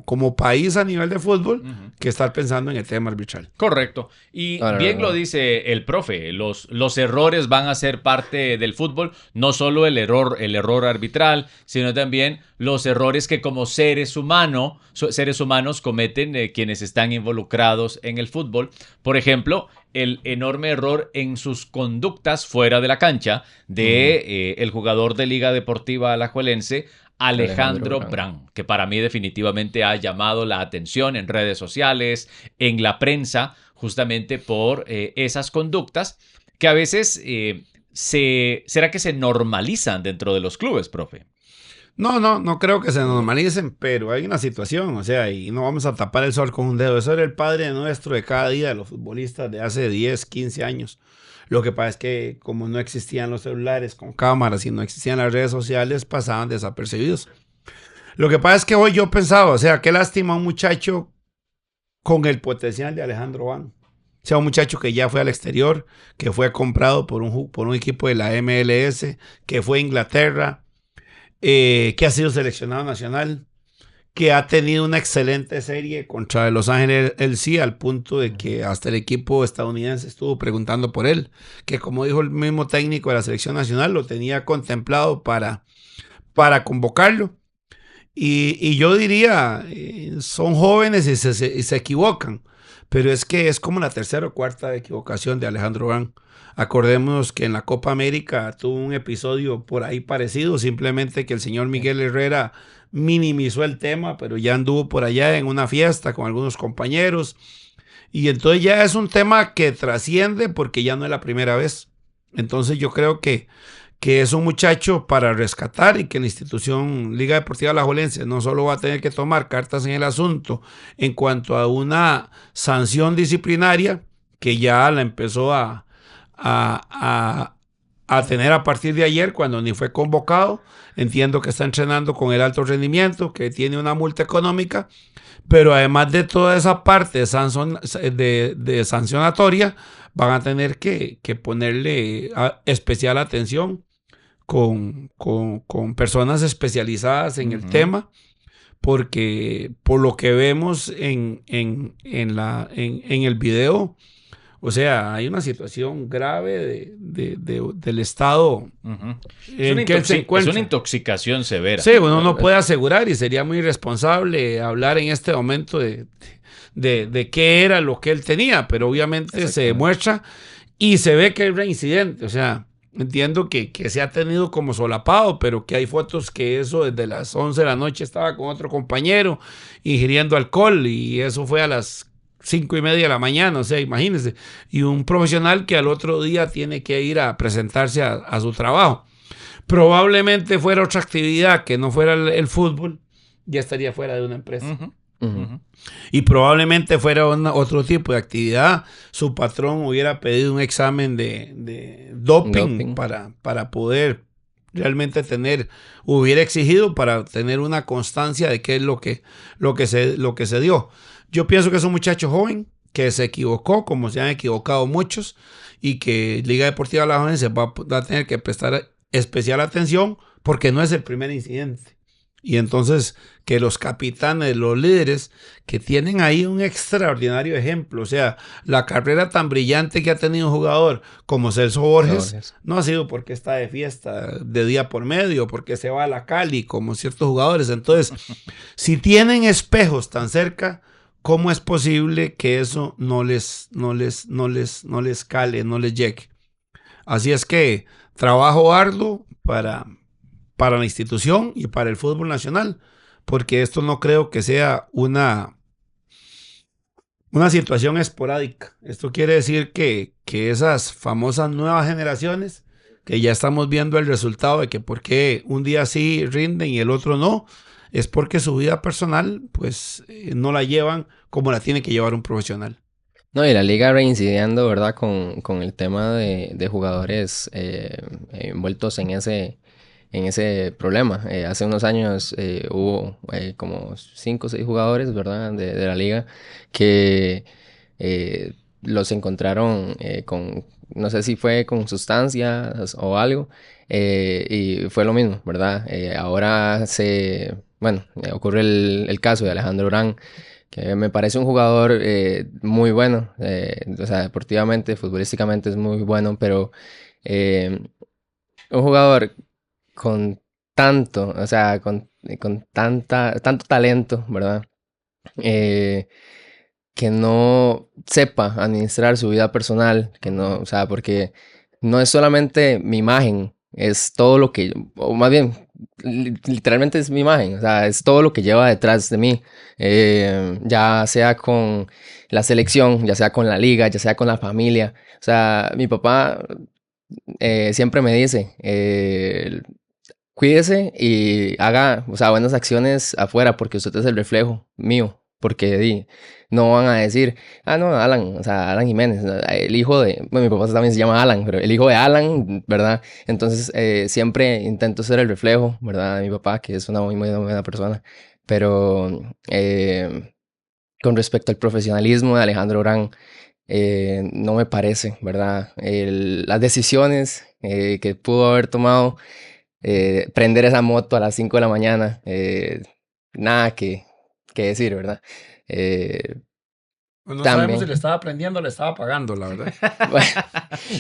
como país a nivel de fútbol que estar pensando en el tema arbitral. Correcto. Y bien lo dice el profe, los errores van a ser parte del fútbol, no solo el error arbitral, sino también los errores que como seres humanos cometen quienes están involucrados en el fútbol. Por ejemplo, el enorme error en sus conductas fuera de la cancha de el jugador de Liga Deportiva Alajuelense, Alejandro Brand, que para mí definitivamente ha llamado la atención en redes sociales, en la prensa, justamente por esas conductas que a veces ¿será que se normalizan dentro de los clubes, profe? No creo que se normalicen, pero hay una situación, o sea, y no vamos a tapar el sol con un dedo. Eso era el padre nuestro de cada día de los futbolistas de hace 10, 15 años. Lo que pasa es que como no existían los celulares con cámaras y no existían las redes sociales, pasaban desapercibidos. Lo que pasa es que hoy yo pensaba, o sea, qué lástima un muchacho con el potencial de Alejandro Van. O sea, un muchacho que ya fue al exterior, que fue comprado por un equipo de la MLS, que fue a Inglaterra, que ha sido seleccionado nacional, que ha tenido una excelente serie contra Los Ángeles LC al punto de que hasta el equipo estadounidense estuvo preguntando por él, que como dijo el mismo técnico de la selección nacional, lo tenía contemplado para convocarlo. Y yo diría, son jóvenes y se equivocan, pero es que es como la tercera o cuarta equivocación de Alejandro Brand. Acordémonos que en la Copa América tuvo un episodio por ahí parecido, simplemente que el señor Miguel Herrera minimizó el tema, pero ya anduvo por allá en una fiesta con algunos compañeros. Y entonces ya es un tema que trasciende porque ya no es la primera vez. Entonces yo creo que que es un muchacho para rescatar y que la institución Liga Deportiva Alajuelense no solo va a tener que tomar cartas en el asunto en cuanto a una sanción disciplinaria, que ya la empezó a tener a partir de ayer cuando ni fue convocado. Entiendo que está entrenando con el alto rendimiento, que tiene una multa económica, pero además de toda esa parte de sancionatoria, van a tener que ponerle especial atención con personas especializadas en el tema, porque por lo que vemos en el video, o sea, hay una situación grave del estado en que él se encuentra. Es una intoxicación severa. Sí, uno no puede asegurar y sería muy irresponsable hablar en este momento de qué era lo que él tenía, pero obviamente se demuestra y se ve que hay reincidente. O sea, entiendo que se ha tenido como solapado, pero que hay fotos que eso desde las 11 de la noche estaba con otro compañero ingiriendo alcohol y eso fue a las 5:30 de la mañana, o sea, imagínense. Y un profesional que al otro día tiene que ir a presentarse a su trabajo. Probablemente fuera otra actividad que no fuera el fútbol, ya estaría fuera de una empresa. Y probablemente fuera otro tipo de actividad, su patrón hubiera pedido un examen de doping. Para poder realmente hubiera exigido para tener una constancia de qué es lo que se dio. Yo pienso que es un muchacho joven que se equivocó, como se han equivocado muchos, y que Liga Deportiva Alajuelense va a tener que prestar especial atención porque no es el primer incidente. Y entonces que los capitanes, los líderes, que tienen ahí un extraordinario ejemplo, o sea, la carrera tan brillante que ha tenido un jugador como Celso Borges, no ha sido porque está de fiesta de día por medio, porque se va a la Cali, como ciertos jugadores. Entonces, si tienen espejos tan cerca, ¿cómo es posible que eso no les cale, no les llegue? Así es que trabajo arduo para la institución y para el fútbol nacional, porque esto no creo que sea una situación esporádica. Esto quiere decir que esas famosas nuevas generaciones, que ya estamos viendo el resultado de que por qué un día sí rinden y el otro no, es porque su vida personal pues no la llevan como la tiene que llevar un profesional. No, y la liga reincidiendo, ¿verdad? Con el tema de jugadores envueltos en ese problema. Hace unos años hubo como 5 o 6 jugadores, ¿verdad? De la liga que los encontraron no sé si fue con sustancias o algo, y fue lo mismo, ¿verdad? Ahora ocurre el caso de Alejandro Urán, que me parece un jugador muy bueno, o sea, deportivamente, futbolísticamente es muy bueno, pero un jugador con o sea, con tanto talento, ¿verdad? Que no sepa administrar su vida personal, que no, o sea, porque no es solamente mi imagen, es todo lo que, o más bien, literalmente es mi imagen, o sea, es todo lo que lleva detrás de mí, ya sea con la selección, ya sea con la liga, ya sea con la familia. O sea, mi papá siempre me dice, cuídese y haga, o sea, buenas acciones afuera, porque usted es el reflejo mío. Porque no van a decir, no, Alan, o sea, Alan Jiménez, el hijo de, bueno, mi papá también se llama Alan, pero el hijo de Alan, ¿verdad? Entonces siempre intento ser el reflejo, ¿verdad? De mi papá, que es una muy, muy buena persona. Pero con respecto al profesionalismo de Alejandro Urán, no me parece, ¿verdad? Las decisiones que pudo haber tomado, prender esa moto a las 5 de la mañana, nada que decir, ¿verdad? No sabemos si le estaba prendiendo o le estaba apagando, la verdad.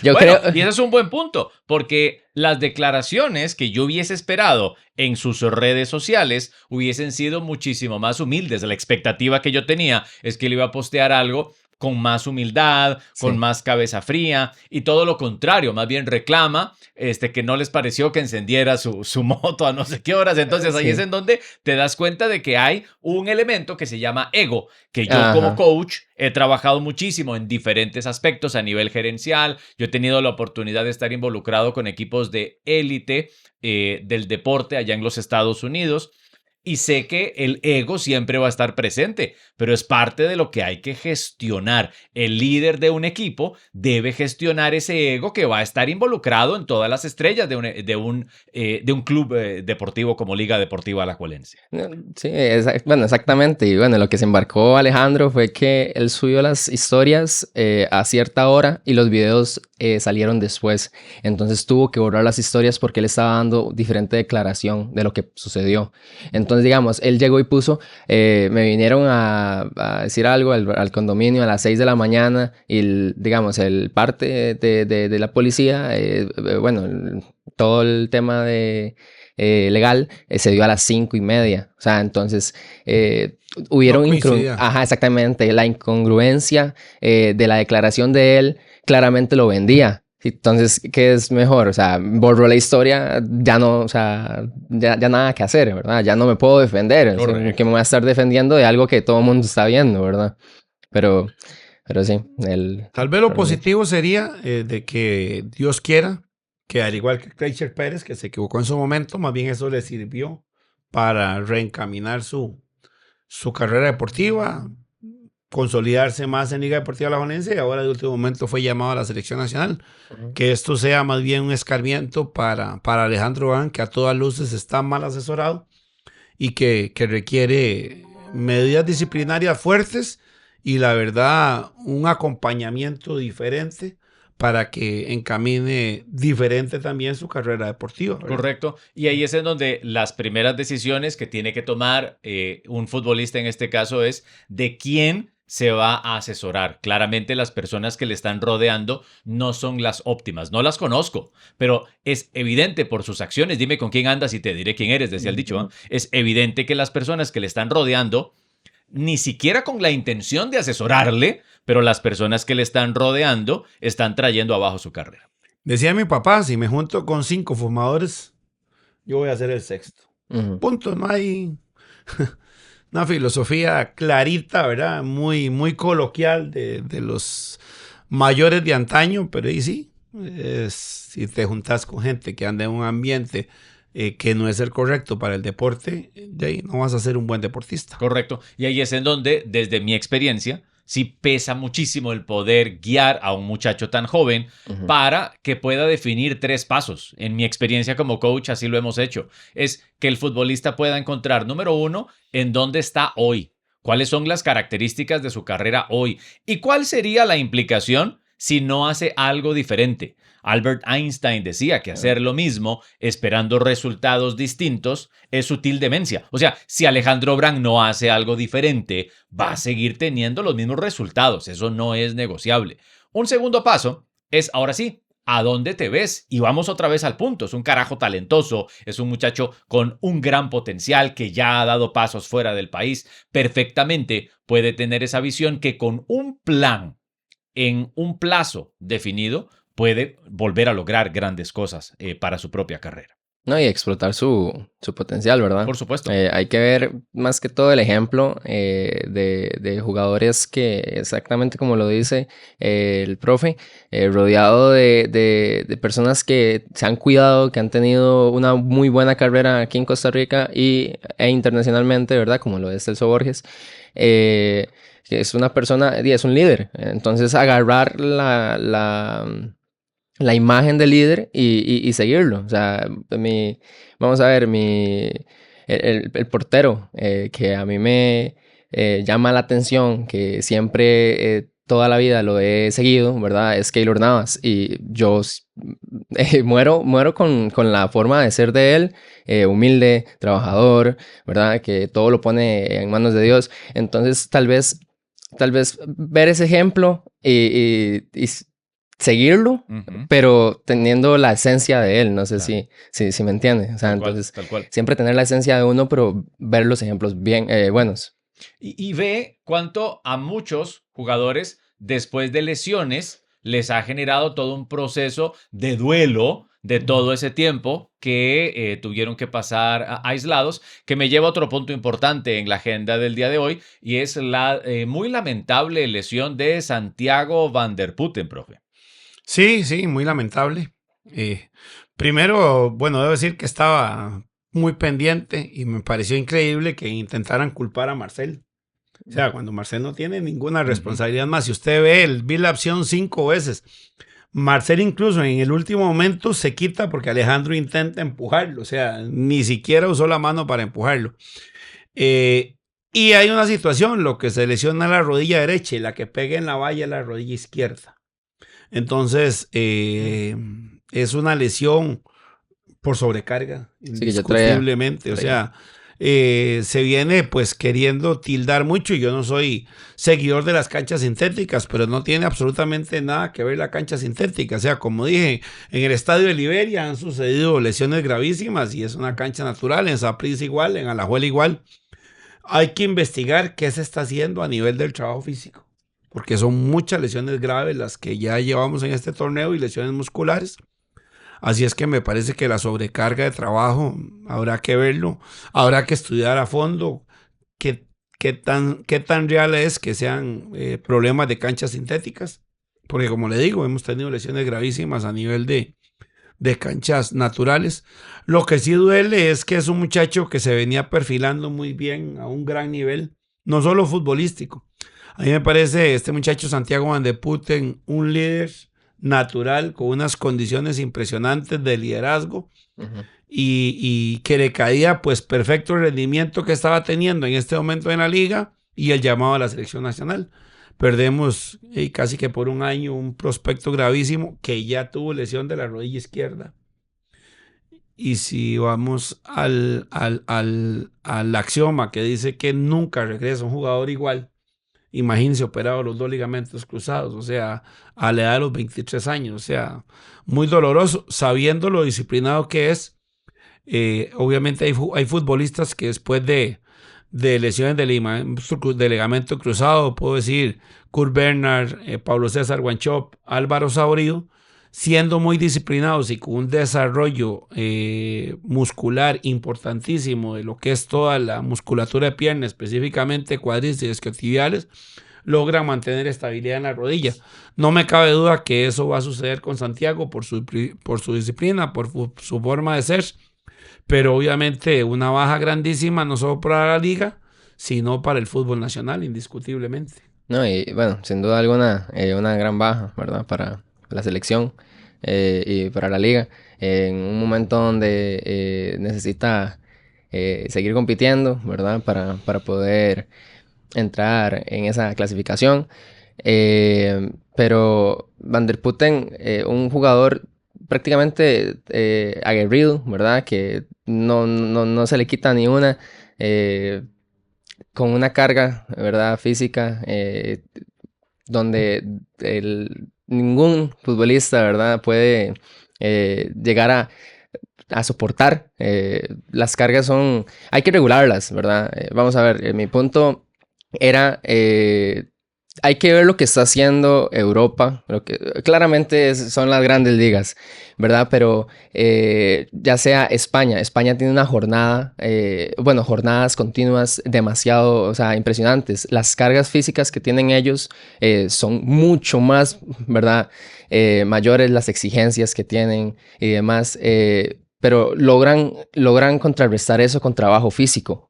Yo creo... Y ese es un buen punto, porque las declaraciones que yo hubiese esperado en sus redes sociales hubiesen sido muchísimo más humildes. La expectativa que yo tenía es que él iba a postear algo con más humildad, con Sí. más cabeza fría y todo lo contrario, más bien reclama que no les pareció que encendiera su moto a no sé qué horas. Entonces ahí es Sí. en donde te das cuenta de que hay un elemento que se llama ego, que yo como Ajá. coach he trabajado muchísimo en diferentes aspectos a nivel gerencial. Yo he tenido la oportunidad de estar involucrado con equipos de élite del deporte allá en los Estados Unidos. Y sé que el ego siempre va a estar presente, pero es parte de lo que hay que gestionar. El líder de un equipo debe gestionar ese ego que va a estar involucrado en todas las estrellas de un club deportivo como Liga Deportiva Alajuelense. No, sí, bueno, exactamente. Y bueno, lo que se embarcó Alejandro fue que él subió las historias a cierta hora y los videos salieron después. Entonces tuvo que borrar las historias porque él estaba dando diferente declaración de lo que sucedió. Entonces, digamos, él llegó y puso, me vinieron a decir algo al condominio a las 6 de la mañana y, digamos, el parte de la policía, bueno, todo el tema de legal se dio a las 5:30. O sea, entonces No hubieron coincidía. ajá, exactamente, la incongruencia de la declaración de él claramente lo vendía. Entonces, ¿qué es mejor? O sea, borró la historia, ya no, o sea, ya nada que hacer, ¿verdad? Ya no me puedo defender. Es decir, que me voy a estar defendiendo de algo que todo el mundo está viendo, ¿verdad? Pero, pero sí, él... Tal vez lo positivo sería de que Dios quiera que, al igual que Kreiser Pérez, que se equivocó en su momento, más bien eso le sirvió para reencaminar su carrera deportiva, consolidarse más en Liga Deportiva Alajuelense y ahora de último momento fue llamado a la selección nacional. Que esto sea más bien un escarmiento para Alejandro Van, que a todas luces está mal asesorado y que requiere medidas disciplinarias fuertes y la verdad un acompañamiento diferente para que encamine diferente también su carrera deportiva, ¿verdad? Correcto. Y ahí es en donde las primeras decisiones que tiene que tomar un futbolista en este caso es de quién se va a asesorar. Claramente las personas que le están rodeando no son las óptimas. No las conozco, pero es evidente por sus acciones. Dime con quién andas y te diré quién eres, decía el dicho, ¿eh? Es evidente que las personas que le están rodeando ni siquiera con la intención de asesorarle, pero las personas que le están rodeando están trayendo abajo su carrera. Decía mi papá, si me junto con 5 fumadores, yo voy a ser el sexto. Punto, no hay una filosofía clarita, ¿verdad? Muy coloquial de los mayores de antaño, pero ahí sí, si te juntas con gente que anda en un ambiente que no es el correcto para el deporte, de ahí no vas a ser un buen deportista. Correcto. Y ahí es en donde, desde mi experiencia, sí pesa muchísimo el poder guiar a un muchacho tan joven para que pueda definir 3 pasos. En mi experiencia como coach, así lo hemos hecho. Es que el futbolista pueda encontrar, número 1, en dónde está hoy. ¿Cuáles son las características de su carrera hoy? ¿Y cuál sería la implicación si no hace algo diferente? Albert Einstein decía que hacer lo mismo esperando resultados distintos es sutil demencia. O sea, si Alejandro Brand no hace algo diferente, va a seguir teniendo los mismos resultados. Eso no es negociable. Un segundo paso es, ahora sí, ¿a dónde te ves? Y vamos otra vez al punto. Es un carajo talentoso, es un muchacho con un gran potencial que ya ha dado pasos fuera del país. Perfectamente puede tener esa visión que con un plan en un plazo definido puede volver a lograr grandes cosas para su propia carrera. No, y explotar su potencial, ¿verdad? Por supuesto. Hay que ver más que todo el ejemplo de jugadores que, exactamente como lo dice el profe, rodeado de personas que se han cuidado, que han tenido una muy buena carrera aquí en Costa Rica e internacionalmente, ¿verdad? Como lo es Celso Borges. Que es una persona, es un líder. Entonces, agarrar la imagen del líder y seguirlo. O sea, vamos a ver, el portero que a mí me llama la atención, que siempre toda la vida lo he seguido, ¿verdad? Es Keylor Navas. Y yo muero con la forma de ser de él, humilde, trabajador, ¿verdad? Que todo lo pone en manos de Dios. Entonces, tal vez ver ese ejemplo y seguirlo, pero teniendo la esencia de él. No sé si me entiende. O sea, entonces, tal cual. siempre tener la esencia de uno, pero ver los ejemplos bien buenos. Y ve cuánto a muchos jugadores después de lesiones, les ha generado todo un proceso de duelo de todo ese tiempo que tuvieron que pasar aislados, que me lleva a otro punto importante en la agenda del día de hoy, y es la muy lamentable lesión de Santiago Van der Putten, profe. Sí, sí, muy lamentable. Primero, bueno, debo decir que estaba muy pendiente y me pareció increíble que intentaran culpar a Marcel. O sea, cuando Marcel no tiene ninguna responsabilidad más. Si usted ve, vi la opción 5 veces. Marcel incluso en el último momento se quita porque Alejandro intenta empujarlo. O sea, ni siquiera usó la mano para empujarlo. Y hay una situación, lo que se lesiona la rodilla derecha y la que pega en la valla es la rodilla izquierda. Entonces, es una lesión por sobrecarga, indiscutiblemente. O sea, se viene pues queriendo tildar mucho, y yo no soy seguidor de las canchas sintéticas, pero no tiene absolutamente nada que ver la cancha sintética. O sea, como dije, en el estadio de Liberia han sucedido lesiones gravísimas y es una cancha natural, en Saprissa igual, en Alajuela igual. Hay que investigar qué se está haciendo a nivel del trabajo físico, porque son muchas lesiones graves las que ya llevamos en este torneo y lesiones musculares. Así es que me parece que la sobrecarga de trabajo habrá que verlo, habrá que estudiar a fondo qué tan real es que sean problemas de canchas sintéticas, porque como le digo, hemos tenido lesiones gravísimas a nivel de canchas naturales. Lo que sí duele es que es un muchacho que se venía perfilando muy bien a un gran nivel, no solo futbolístico. A mí me parece este muchacho Santiago Van der Putten un líder natural con unas condiciones impresionantes de liderazgo, y que le caía pues perfecto el rendimiento que estaba teniendo en este momento en la liga y el llamado a la selección nacional. Perdemos casi que por un año un prospecto gravísimo que ya tuvo lesión de la rodilla izquierda. Y si vamos al axioma que dice que nunca regresa un jugador igual, imagínense operado los 2 ligamentos cruzados, o sea, a la edad de los 23 años, o sea, muy doloroso, sabiendo lo disciplinado que es. Obviamente hay futbolistas que después de lesiones de ligamento cruzado, puedo decir, Kurt Bernard, Pablo César Wanchope, Álvaro Saborío, siendo muy disciplinados y con un desarrollo muscular importantísimo de lo que es toda la musculatura de pierna, específicamente cuádriceps y isquiotibiales, logran mantener estabilidad en la rodilla. No me cabe duda que eso va a suceder con Santiago por su disciplina, por su forma de ser, pero obviamente una baja grandísima no solo para la liga, sino para el fútbol nacional, indiscutiblemente. No, y bueno, sin duda alguna, una gran baja, ¿verdad? Para la selección y para la liga, en un momento donde necesita seguir compitiendo, ¿verdad? Para poder entrar en esa clasificación. Pero Van der Putten, un jugador prácticamente aguerrido, ¿verdad? Que no se le quita ni una, con una carga, ¿verdad? Física, donde ningún futbolista, ¿verdad? Puede llegar a soportar. Las cargas hay que regularlas, ¿verdad? Vamos a ver, mi punto era, hay que ver lo que está haciendo Europa, claramente son las grandes ligas, ¿verdad? Pero ya sea España tiene una jornadas continuas demasiado, o sea, impresionantes. Las cargas físicas que tienen ellos son mucho más, ¿verdad? Mayores las exigencias que tienen y demás, pero logran contrarrestar eso con trabajo físico.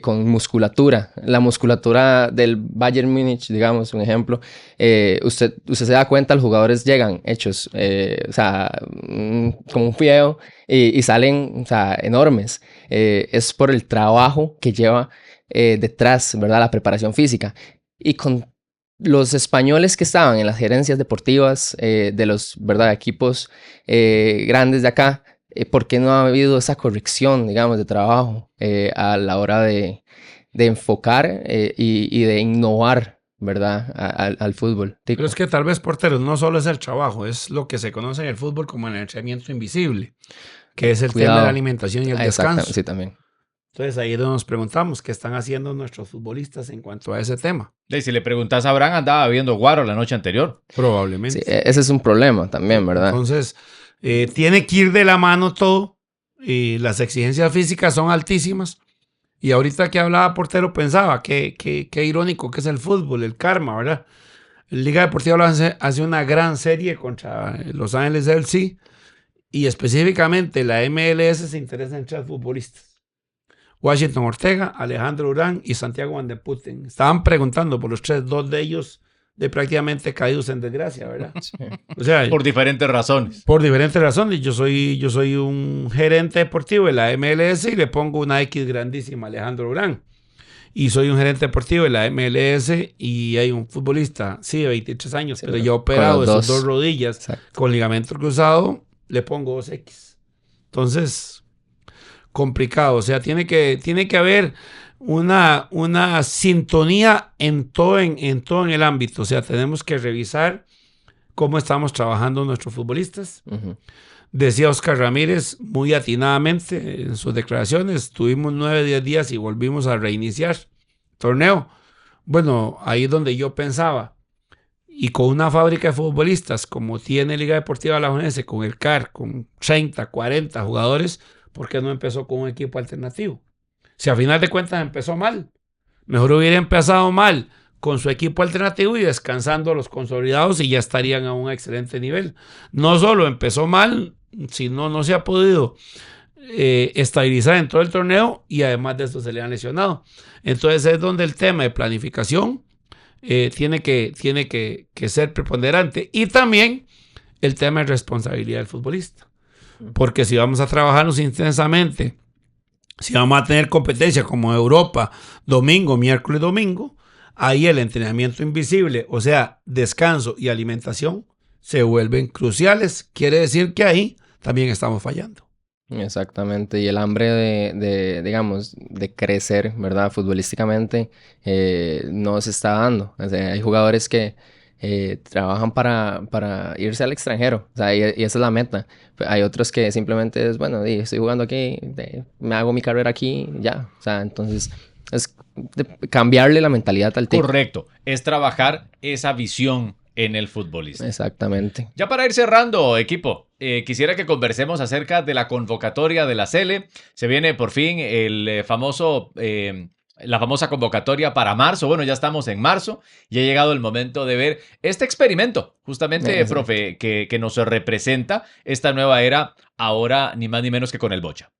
Con musculatura, la musculatura del Bayern Múnich, digamos, un ejemplo, usted se da cuenta, los jugadores llegan hechos, o sea, como un fieo y salen, o sea, enormes. Es por el trabajo que lleva detrás, ¿verdad? La preparación física. Y con los españoles que estaban en las gerencias deportivas de los, ¿verdad? Equipos grandes de acá, ¿por qué no ha habido esa corrección, digamos, de trabajo a la hora de enfocar y de innovar, ¿verdad? Al fútbol. Tico. Pero es que tal vez, porteros, no solo es el trabajo, es lo que se conoce en el fútbol como el entrenamiento invisible, que es el tema de la alimentación y el descanso. Sí, también. Entonces ahí nos preguntamos qué están haciendo nuestros futbolistas en cuanto a ese tema. Y si le preguntas a Abraham, andaba viendo Guaro la noche anterior. Probablemente. Sí, ese es un problema también, ¿verdad? Entonces, tiene que ir de la mano todo. Y las exigencias físicas son altísimas. Y ahorita que hablaba Portero pensaba qué irónico que es el fútbol, el karma, ¿verdad? Liga Deportiva hace una gran serie contra Los Ángeles FC y específicamente la MLS se interesa en 3 futbolistas. Washington Ortega, Alejandro Urán y Santiago Van de Putten. Estaban preguntando por los 3, 2 de ellos de prácticamente caídos en desgracia, ¿verdad? Sí. O sea, Por diferentes razones. por diferentes razones. Yo soy un gerente deportivo de la MLS y le pongo una X grandísima a Alejandro Urán. Y soy un gerente deportivo de la MLS y hay un futbolista, sí, de 23 años, Sí, pero yo operado de sus 2 rodillas Exacto. con ligamento cruzado, le pongo 2X. Entonces, complicado. O sea, tiene que haber una sintonía en todo en el ámbito. O sea, tenemos que revisar cómo estamos trabajando nuestros futbolistas. Ujú. Decía Oscar Ramírez muy atinadamente en sus declaraciones, tuvimos 9-10 días y volvimos a reiniciar torneo. Bueno, ahí es donde yo pensaba, y con una fábrica de futbolistas como tiene Liga Deportiva Alajuelense, con el CAR, con 30, 40 jugadores, ¿por qué no empezó con un equipo alternativo? Si a final de cuentas empezó mal, mejor hubiera empezado mal con su equipo alternativo y descansando a los consolidados y ya estarían a un excelente nivel. No solo empezó mal, sino no se ha podido estabilizar en todo el torneo y además de eso se le han lesionado. Entonces es donde el tema de planificación tiene que ser preponderante y también el tema de responsabilidad del futbolista. Porque si vamos a trabajarnos intensamente, si vamos a tener competencia como Europa, domingo, miércoles, domingo, ahí el entrenamiento invisible, o sea, descanso y alimentación, se vuelven cruciales. Quiere decir que ahí también estamos fallando. Exactamente, y el hambre digamos, de crecer, ¿verdad? Futbolísticamente no se está dando. O sea, hay jugadores que trabajan para irse al extranjero, o sea, y esa es la meta. Hay otros que simplemente es, bueno, estoy jugando aquí, me hago mi carrera aquí, ya. O sea, entonces es cambiarle la mentalidad al tipo. Correcto. Es trabajar esa visión en el futbolista. Exactamente. Ya para ir cerrando, equipo, quisiera que conversemos acerca de la convocatoria de la Sele. Se viene por fin la famosa convocatoria para marzo. Bueno, ya estamos en marzo y ha llegado el momento de ver este experimento, justamente, profe, que nos representa esta nueva era, ahora ni más ni menos que con el Bocha.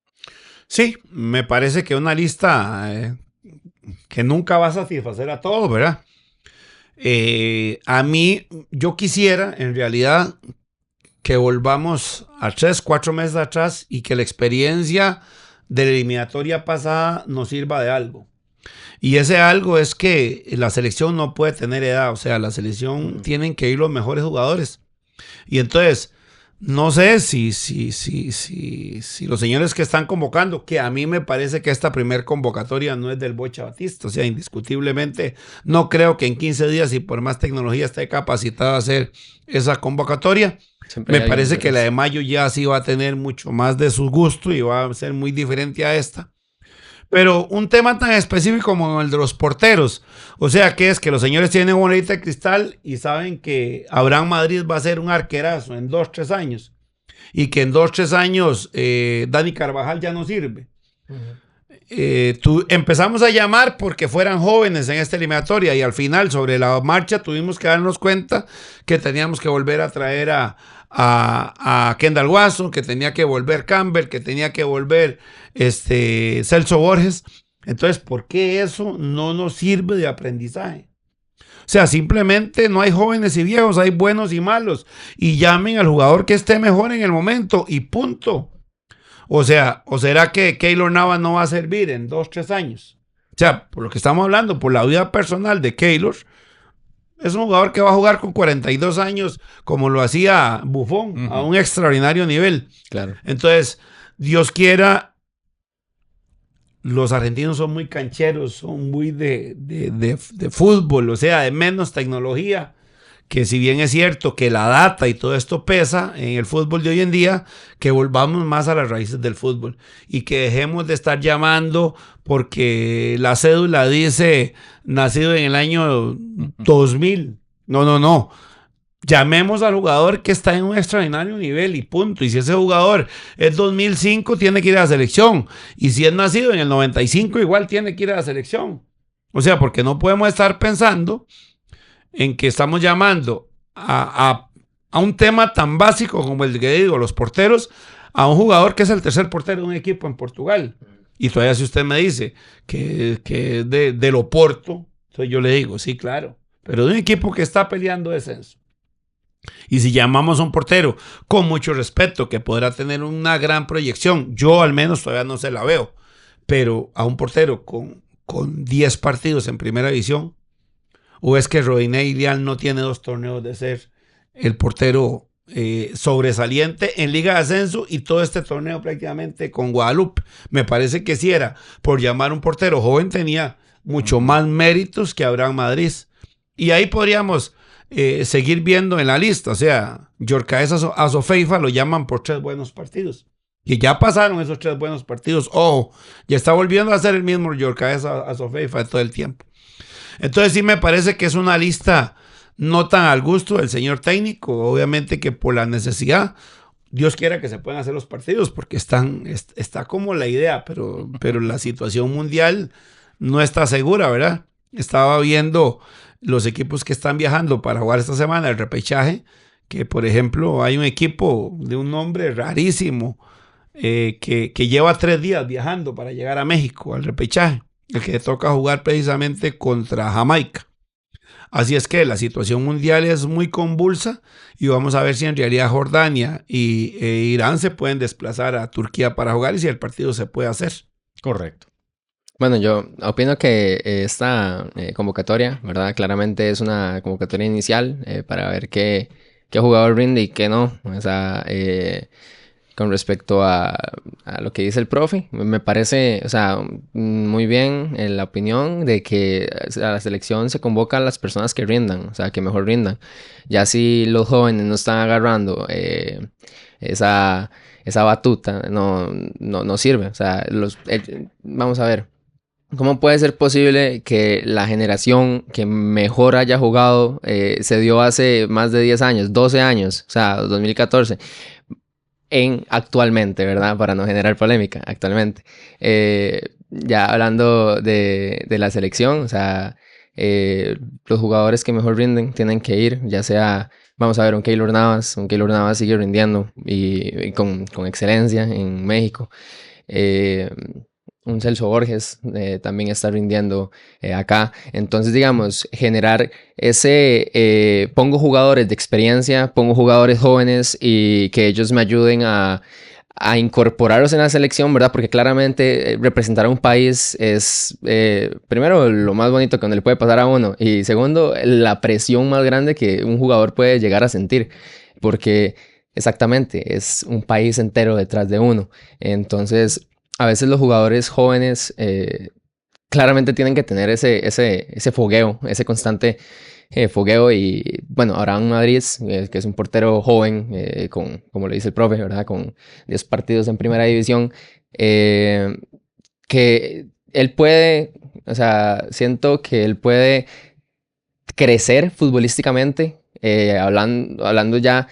Sí, me parece que una lista que nunca va a satisfacer a todos, ¿verdad? A mí, yo quisiera en realidad que volvamos a 3, 4 meses atrás y que la experiencia de la eliminatoria pasada nos sirva de algo. Y ese algo es que la selección no puede tener edad, o sea, la selección tienen que ir los mejores jugadores. Y entonces, no sé si los señores que están convocando, que a mí me parece que esta primer convocatoria no es del Bocha Batista, o sea, indiscutiblemente no creo que en 15 días y por más tecnología esté capacitado a hacer esa convocatoria. Me parece que la de mayo ya sí va a tener mucho más de su gusto y va a ser muy diferente a esta. Pero un tema tan específico como el de los porteros, o sea, que es que los señores tienen una bolita de cristal y saben que Abraham Madrid va a ser un arquerazo en 2, 3 años y que en 2, 3 años Dani Carvajal ya no sirve. Empezamos a llamar porque fueran jóvenes en esta eliminatoria y al final sobre la marcha tuvimos que darnos cuenta que teníamos que volver a traer a Kendall Wasson, que tenía que volver Campbell, que tenía que volver Celso Borges. Entonces, ¿por qué eso no nos sirve de aprendizaje? O sea, simplemente no hay jóvenes y viejos, hay buenos y malos. Y llamen al jugador que esté mejor en el momento y punto. O sea, ¿o será que Keylor Navas no va a servir en 2, 3 años? O sea, por lo que estamos hablando, por la vida personal de Keylor, es un jugador que va a jugar con 42 años como lo hacía Buffon, a un extraordinario nivel. Claro. Entonces, Dios quiera, los argentinos son muy cancheros, son muy de fútbol, o sea, de menos tecnología que si bien es cierto que la data y todo esto pesa en el fútbol de hoy en día, que volvamos más a las raíces del fútbol y que dejemos de estar llamando porque la cédula dice nacido en el año 2000. No. Llamemos al jugador que está en un extraordinario nivel y punto. Y si ese jugador es 2005, tiene que ir a la selección. Y si es nacido en el 95, igual tiene que ir a la selección. O sea, porque no podemos estar pensando en que estamos llamando a un tema tan básico como el que digo, los porteros, a un jugador que es el tercer portero de un equipo en Portugal. Y todavía si usted me dice que es del Oporto, entonces yo le digo, sí, claro, pero de un equipo que está peleando descenso. Y si llamamos a un portero con mucho respeto, que podrá tener una gran proyección, yo al menos todavía no se la veo, pero a un portero con 10 partidos en primera división, o es que Rodinei Leal no tiene 2 torneos de ser el portero sobresaliente en Liga de Ascenso y todo este torneo prácticamente con Guadalupe. Me parece que si era por llamar un portero joven tenía mucho más méritos que Abraham Madrid. Y ahí podríamos seguir viendo en la lista. O sea, Yorcaez Azofeifa lo llaman por 3 buenos partidos. Y ya pasaron esos 3 buenos partidos. Ojo, ya está volviendo a ser el mismo Yorcaez Azofeifa de todo el tiempo. Entonces sí me parece que es una lista no tan al gusto del señor técnico. Obviamente que por la necesidad, Dios quiera que se puedan hacer los partidos porque está como la idea, pero la situación mundial no está segura, ¿verdad? Estaba viendo los equipos que están viajando para jugar esta semana el repechaje, que por ejemplo hay un equipo de un nombre rarísimo que lleva 3 días viajando para llegar a México al repechaje, el que toca jugar precisamente contra Jamaica. Así es que la situación mundial es muy convulsa y vamos a ver si en realidad Jordania e Irán se pueden desplazar a Turquía para jugar y si el partido se puede hacer. Correcto. Bueno, yo opino que esta convocatoria, ¿verdad? Claramente es una convocatoria inicial para ver qué jugador rinde y qué no. O sea, con respecto a lo que dice el profe, me parece, o sea, muy bien la opinión de que a la selección se convoca a las personas que rindan, o sea, que mejor rindan. Ya si los jóvenes no están agarrando esa batuta, no sirve. O sea, vamos a ver. ¿Cómo puede ser posible que la generación que mejor haya jugado se dio hace más de 10 años, 12 años, o sea, 2014, actualmente, ¿verdad? Para no generar polémica, actualmente. Ya hablando de la selección, o sea, los jugadores que mejor rinden tienen que ir, ya sea, vamos a ver, un Keylor Navas sigue rindiendo y con excelencia en México. Un Celso Borges también está rindiendo acá. Entonces, digamos, generar pongo jugadores de experiencia, pongo jugadores jóvenes y que ellos me ayuden a incorporarlos en la selección, ¿verdad? Porque claramente representar a un país es, primero, lo más bonito que le puede pasar a uno y segundo, la presión más grande que un jugador puede llegar a sentir. Porque, exactamente, es un país entero detrás de uno. Entonces, a veces los jugadores jóvenes claramente tienen que tener ese fogueo, ese constante fogueo. Y bueno, Abraham Madrid, que es un portero joven, como le dice el profe, ¿verdad? Con 10 partidos en primera división, que él puede, o sea, siento que él puede crecer futbolísticamente, hablando ya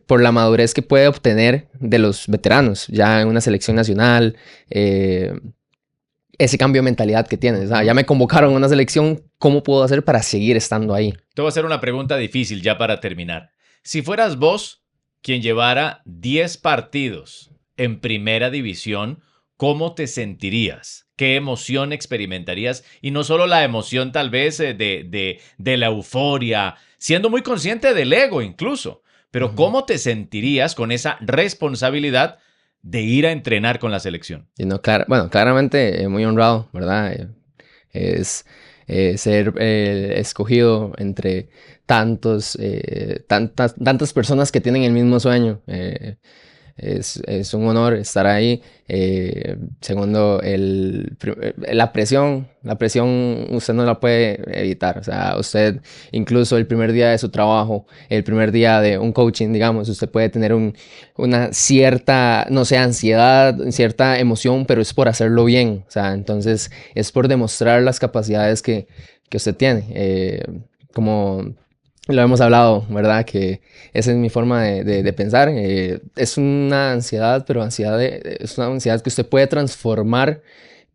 por la madurez que puede obtener de los veteranos, ya en una selección nacional, ese cambio de mentalidad que tiene. O sea, ya me convocaron a una selección, ¿cómo puedo hacer para seguir estando ahí? Te voy a hacer una pregunta difícil ya para terminar. Si fueras vos quien llevara 10 partidos en primera división, ¿cómo te sentirías? ¿Qué emoción experimentarías? Y no solo la emoción tal vez de la euforia, siendo muy consciente del ego incluso, pero ¿cómo te sentirías con esa responsabilidad de ir a entrenar con la selección? Y no, claramente muy honrado, ¿verdad? Es ser escogido entre tantas personas que tienen el mismo sueño. es un honor estar ahí. Segundo, la presión usted no la puede evitar. O sea, usted incluso el primer día de su trabajo, el primer día de un coaching, digamos, usted puede tener una cierta, no sé, ansiedad, cierta emoción, pero es por hacerlo bien. O sea, entonces es por demostrar las capacidades que usted tiene. Como lo hemos hablado, ¿verdad? Que esa es mi forma de pensar. Es una ansiedad, pero es una ansiedad que usted puede transformar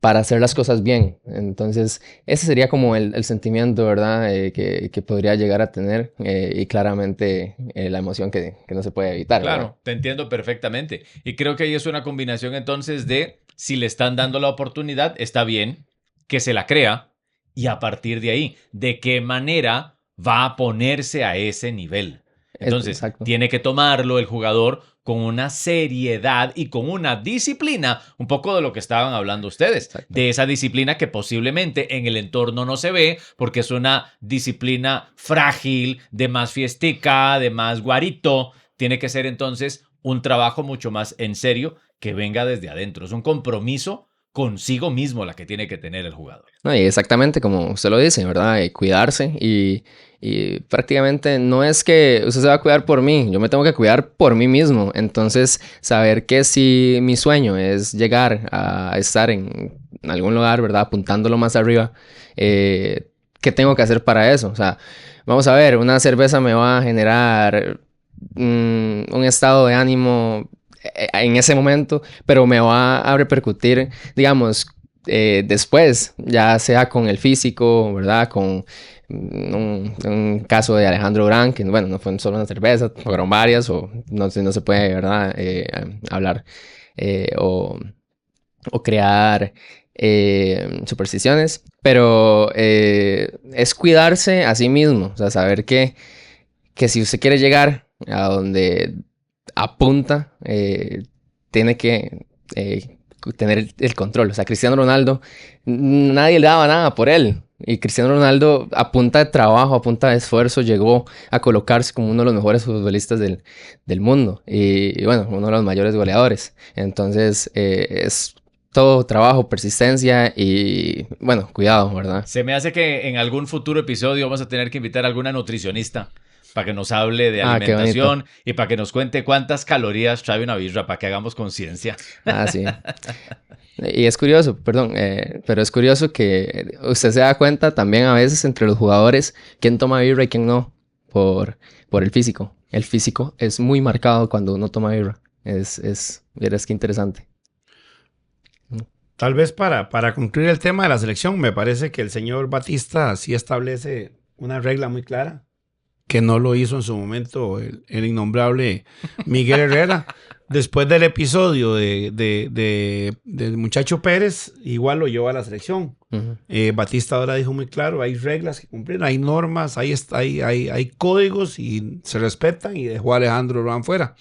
para hacer las cosas bien. Entonces, ese sería como el sentimiento, ¿verdad? Que podría llegar a tener y claramente la emoción que no se puede evitar. Claro, ¿verdad? te entiendo perfectamente. Y creo que ahí es una combinación entonces de si le están dando la oportunidad, está bien, que se la crea y a partir de ahí, de qué manera va a ponerse a ese nivel. Entonces, Exacto. tiene que tomarlo el jugador con una seriedad y con una disciplina, un poco de lo que estaban hablando ustedes, Exacto. de esa disciplina que posiblemente en el entorno no se ve porque es una disciplina frágil, de más fiestica, de más guarito. Tiene que ser entonces un trabajo mucho más en serio que venga desde adentro. Es un compromiso consigo mismo la que tiene que tener el jugador. No, y exactamente como usted lo dice, ¿verdad? Cuidarse y prácticamente no es que usted se va a cuidar por mí, yo me tengo que cuidar por mí mismo. Entonces, saber que si mi sueño es llegar a estar en algún lugar, ¿verdad? Apuntándolo más arriba, ¿qué tengo que hacer para eso? O sea, vamos a ver, una cerveza me va a generar un estado de ánimo en ese momento, pero me va a repercutir, digamos, después, ya sea con el físico, ¿verdad? Con un caso de Alejandro Durán, que bueno, no fue solo una cerveza, fueron varias, o no se puede, ¿verdad? Hablar o crear supersticiones, pero es cuidarse a sí mismo, o sea, saber que si usted quiere llegar a donde apunta, tiene que tener el control. O sea, Cristiano Ronaldo, nadie le daba nada por él. Y Cristiano Ronaldo, a punta de trabajo, a punta de esfuerzo, llegó a colocarse como uno de los mejores futbolistas del mundo. Y bueno, uno de los mayores goleadores. Entonces, es todo trabajo, persistencia y, bueno, cuidado, ¿verdad? Se me hace que en algún futuro episodio vamos a tener que invitar a alguna nutricionista para que nos hable de alimentación y para que nos cuente cuántas calorías trae una birra, para que hagamos conciencia. Ah, sí. Y es curioso, perdón, pero es curioso que usted se da cuenta también a veces entre los jugadores quién toma birra y quién no, por el físico. El físico es muy marcado cuando uno toma birra. Verás qué interesante. Tal vez para concluir el tema de la selección, me parece que el señor Batista sí establece una regla muy clara, que no lo hizo en su momento el innombrable Miguel Herrera. Después del episodio del muchacho Pérez, igual lo llevó a la selección. Uh-huh. Batista ahora dijo muy claro, hay reglas que cumplir, hay normas, hay códigos y se respetan, y dejó a Alejandro Durán fuera.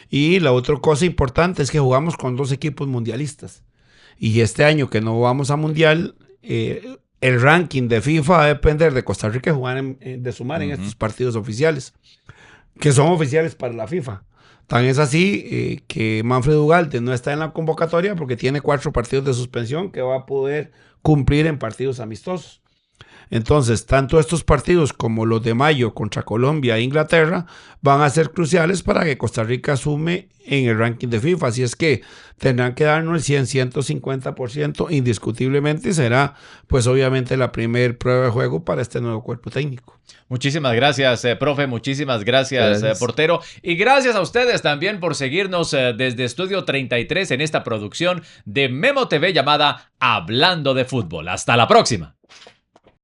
Y la otra cosa importante es que jugamos con 2 equipos mundialistas. Y este año que no vamos a mundial, el ranking de FIFA va a depender de Costa Rica de sumar en estos partidos oficiales, que son oficiales para la FIFA. Tan es así que Manfred Ugarte no está en la convocatoria porque tiene 4 partidos de suspensión que va a poder cumplir en partidos amistosos. Entonces, tanto estos partidos como los de mayo contra Colombia e Inglaterra van a ser cruciales para que Costa Rica sume en el ranking de FIFA. Así es que tendrán que darnos el 150% indiscutiblemente, y será pues obviamente la primer prueba de juego para este nuevo cuerpo técnico. Muchísimas gracias, profe. Muchísimas gracias, portero. Y gracias a ustedes también por seguirnos desde Estudio 33 en esta producción de Memo TV llamada Hablando de Fútbol. Hasta la próxima.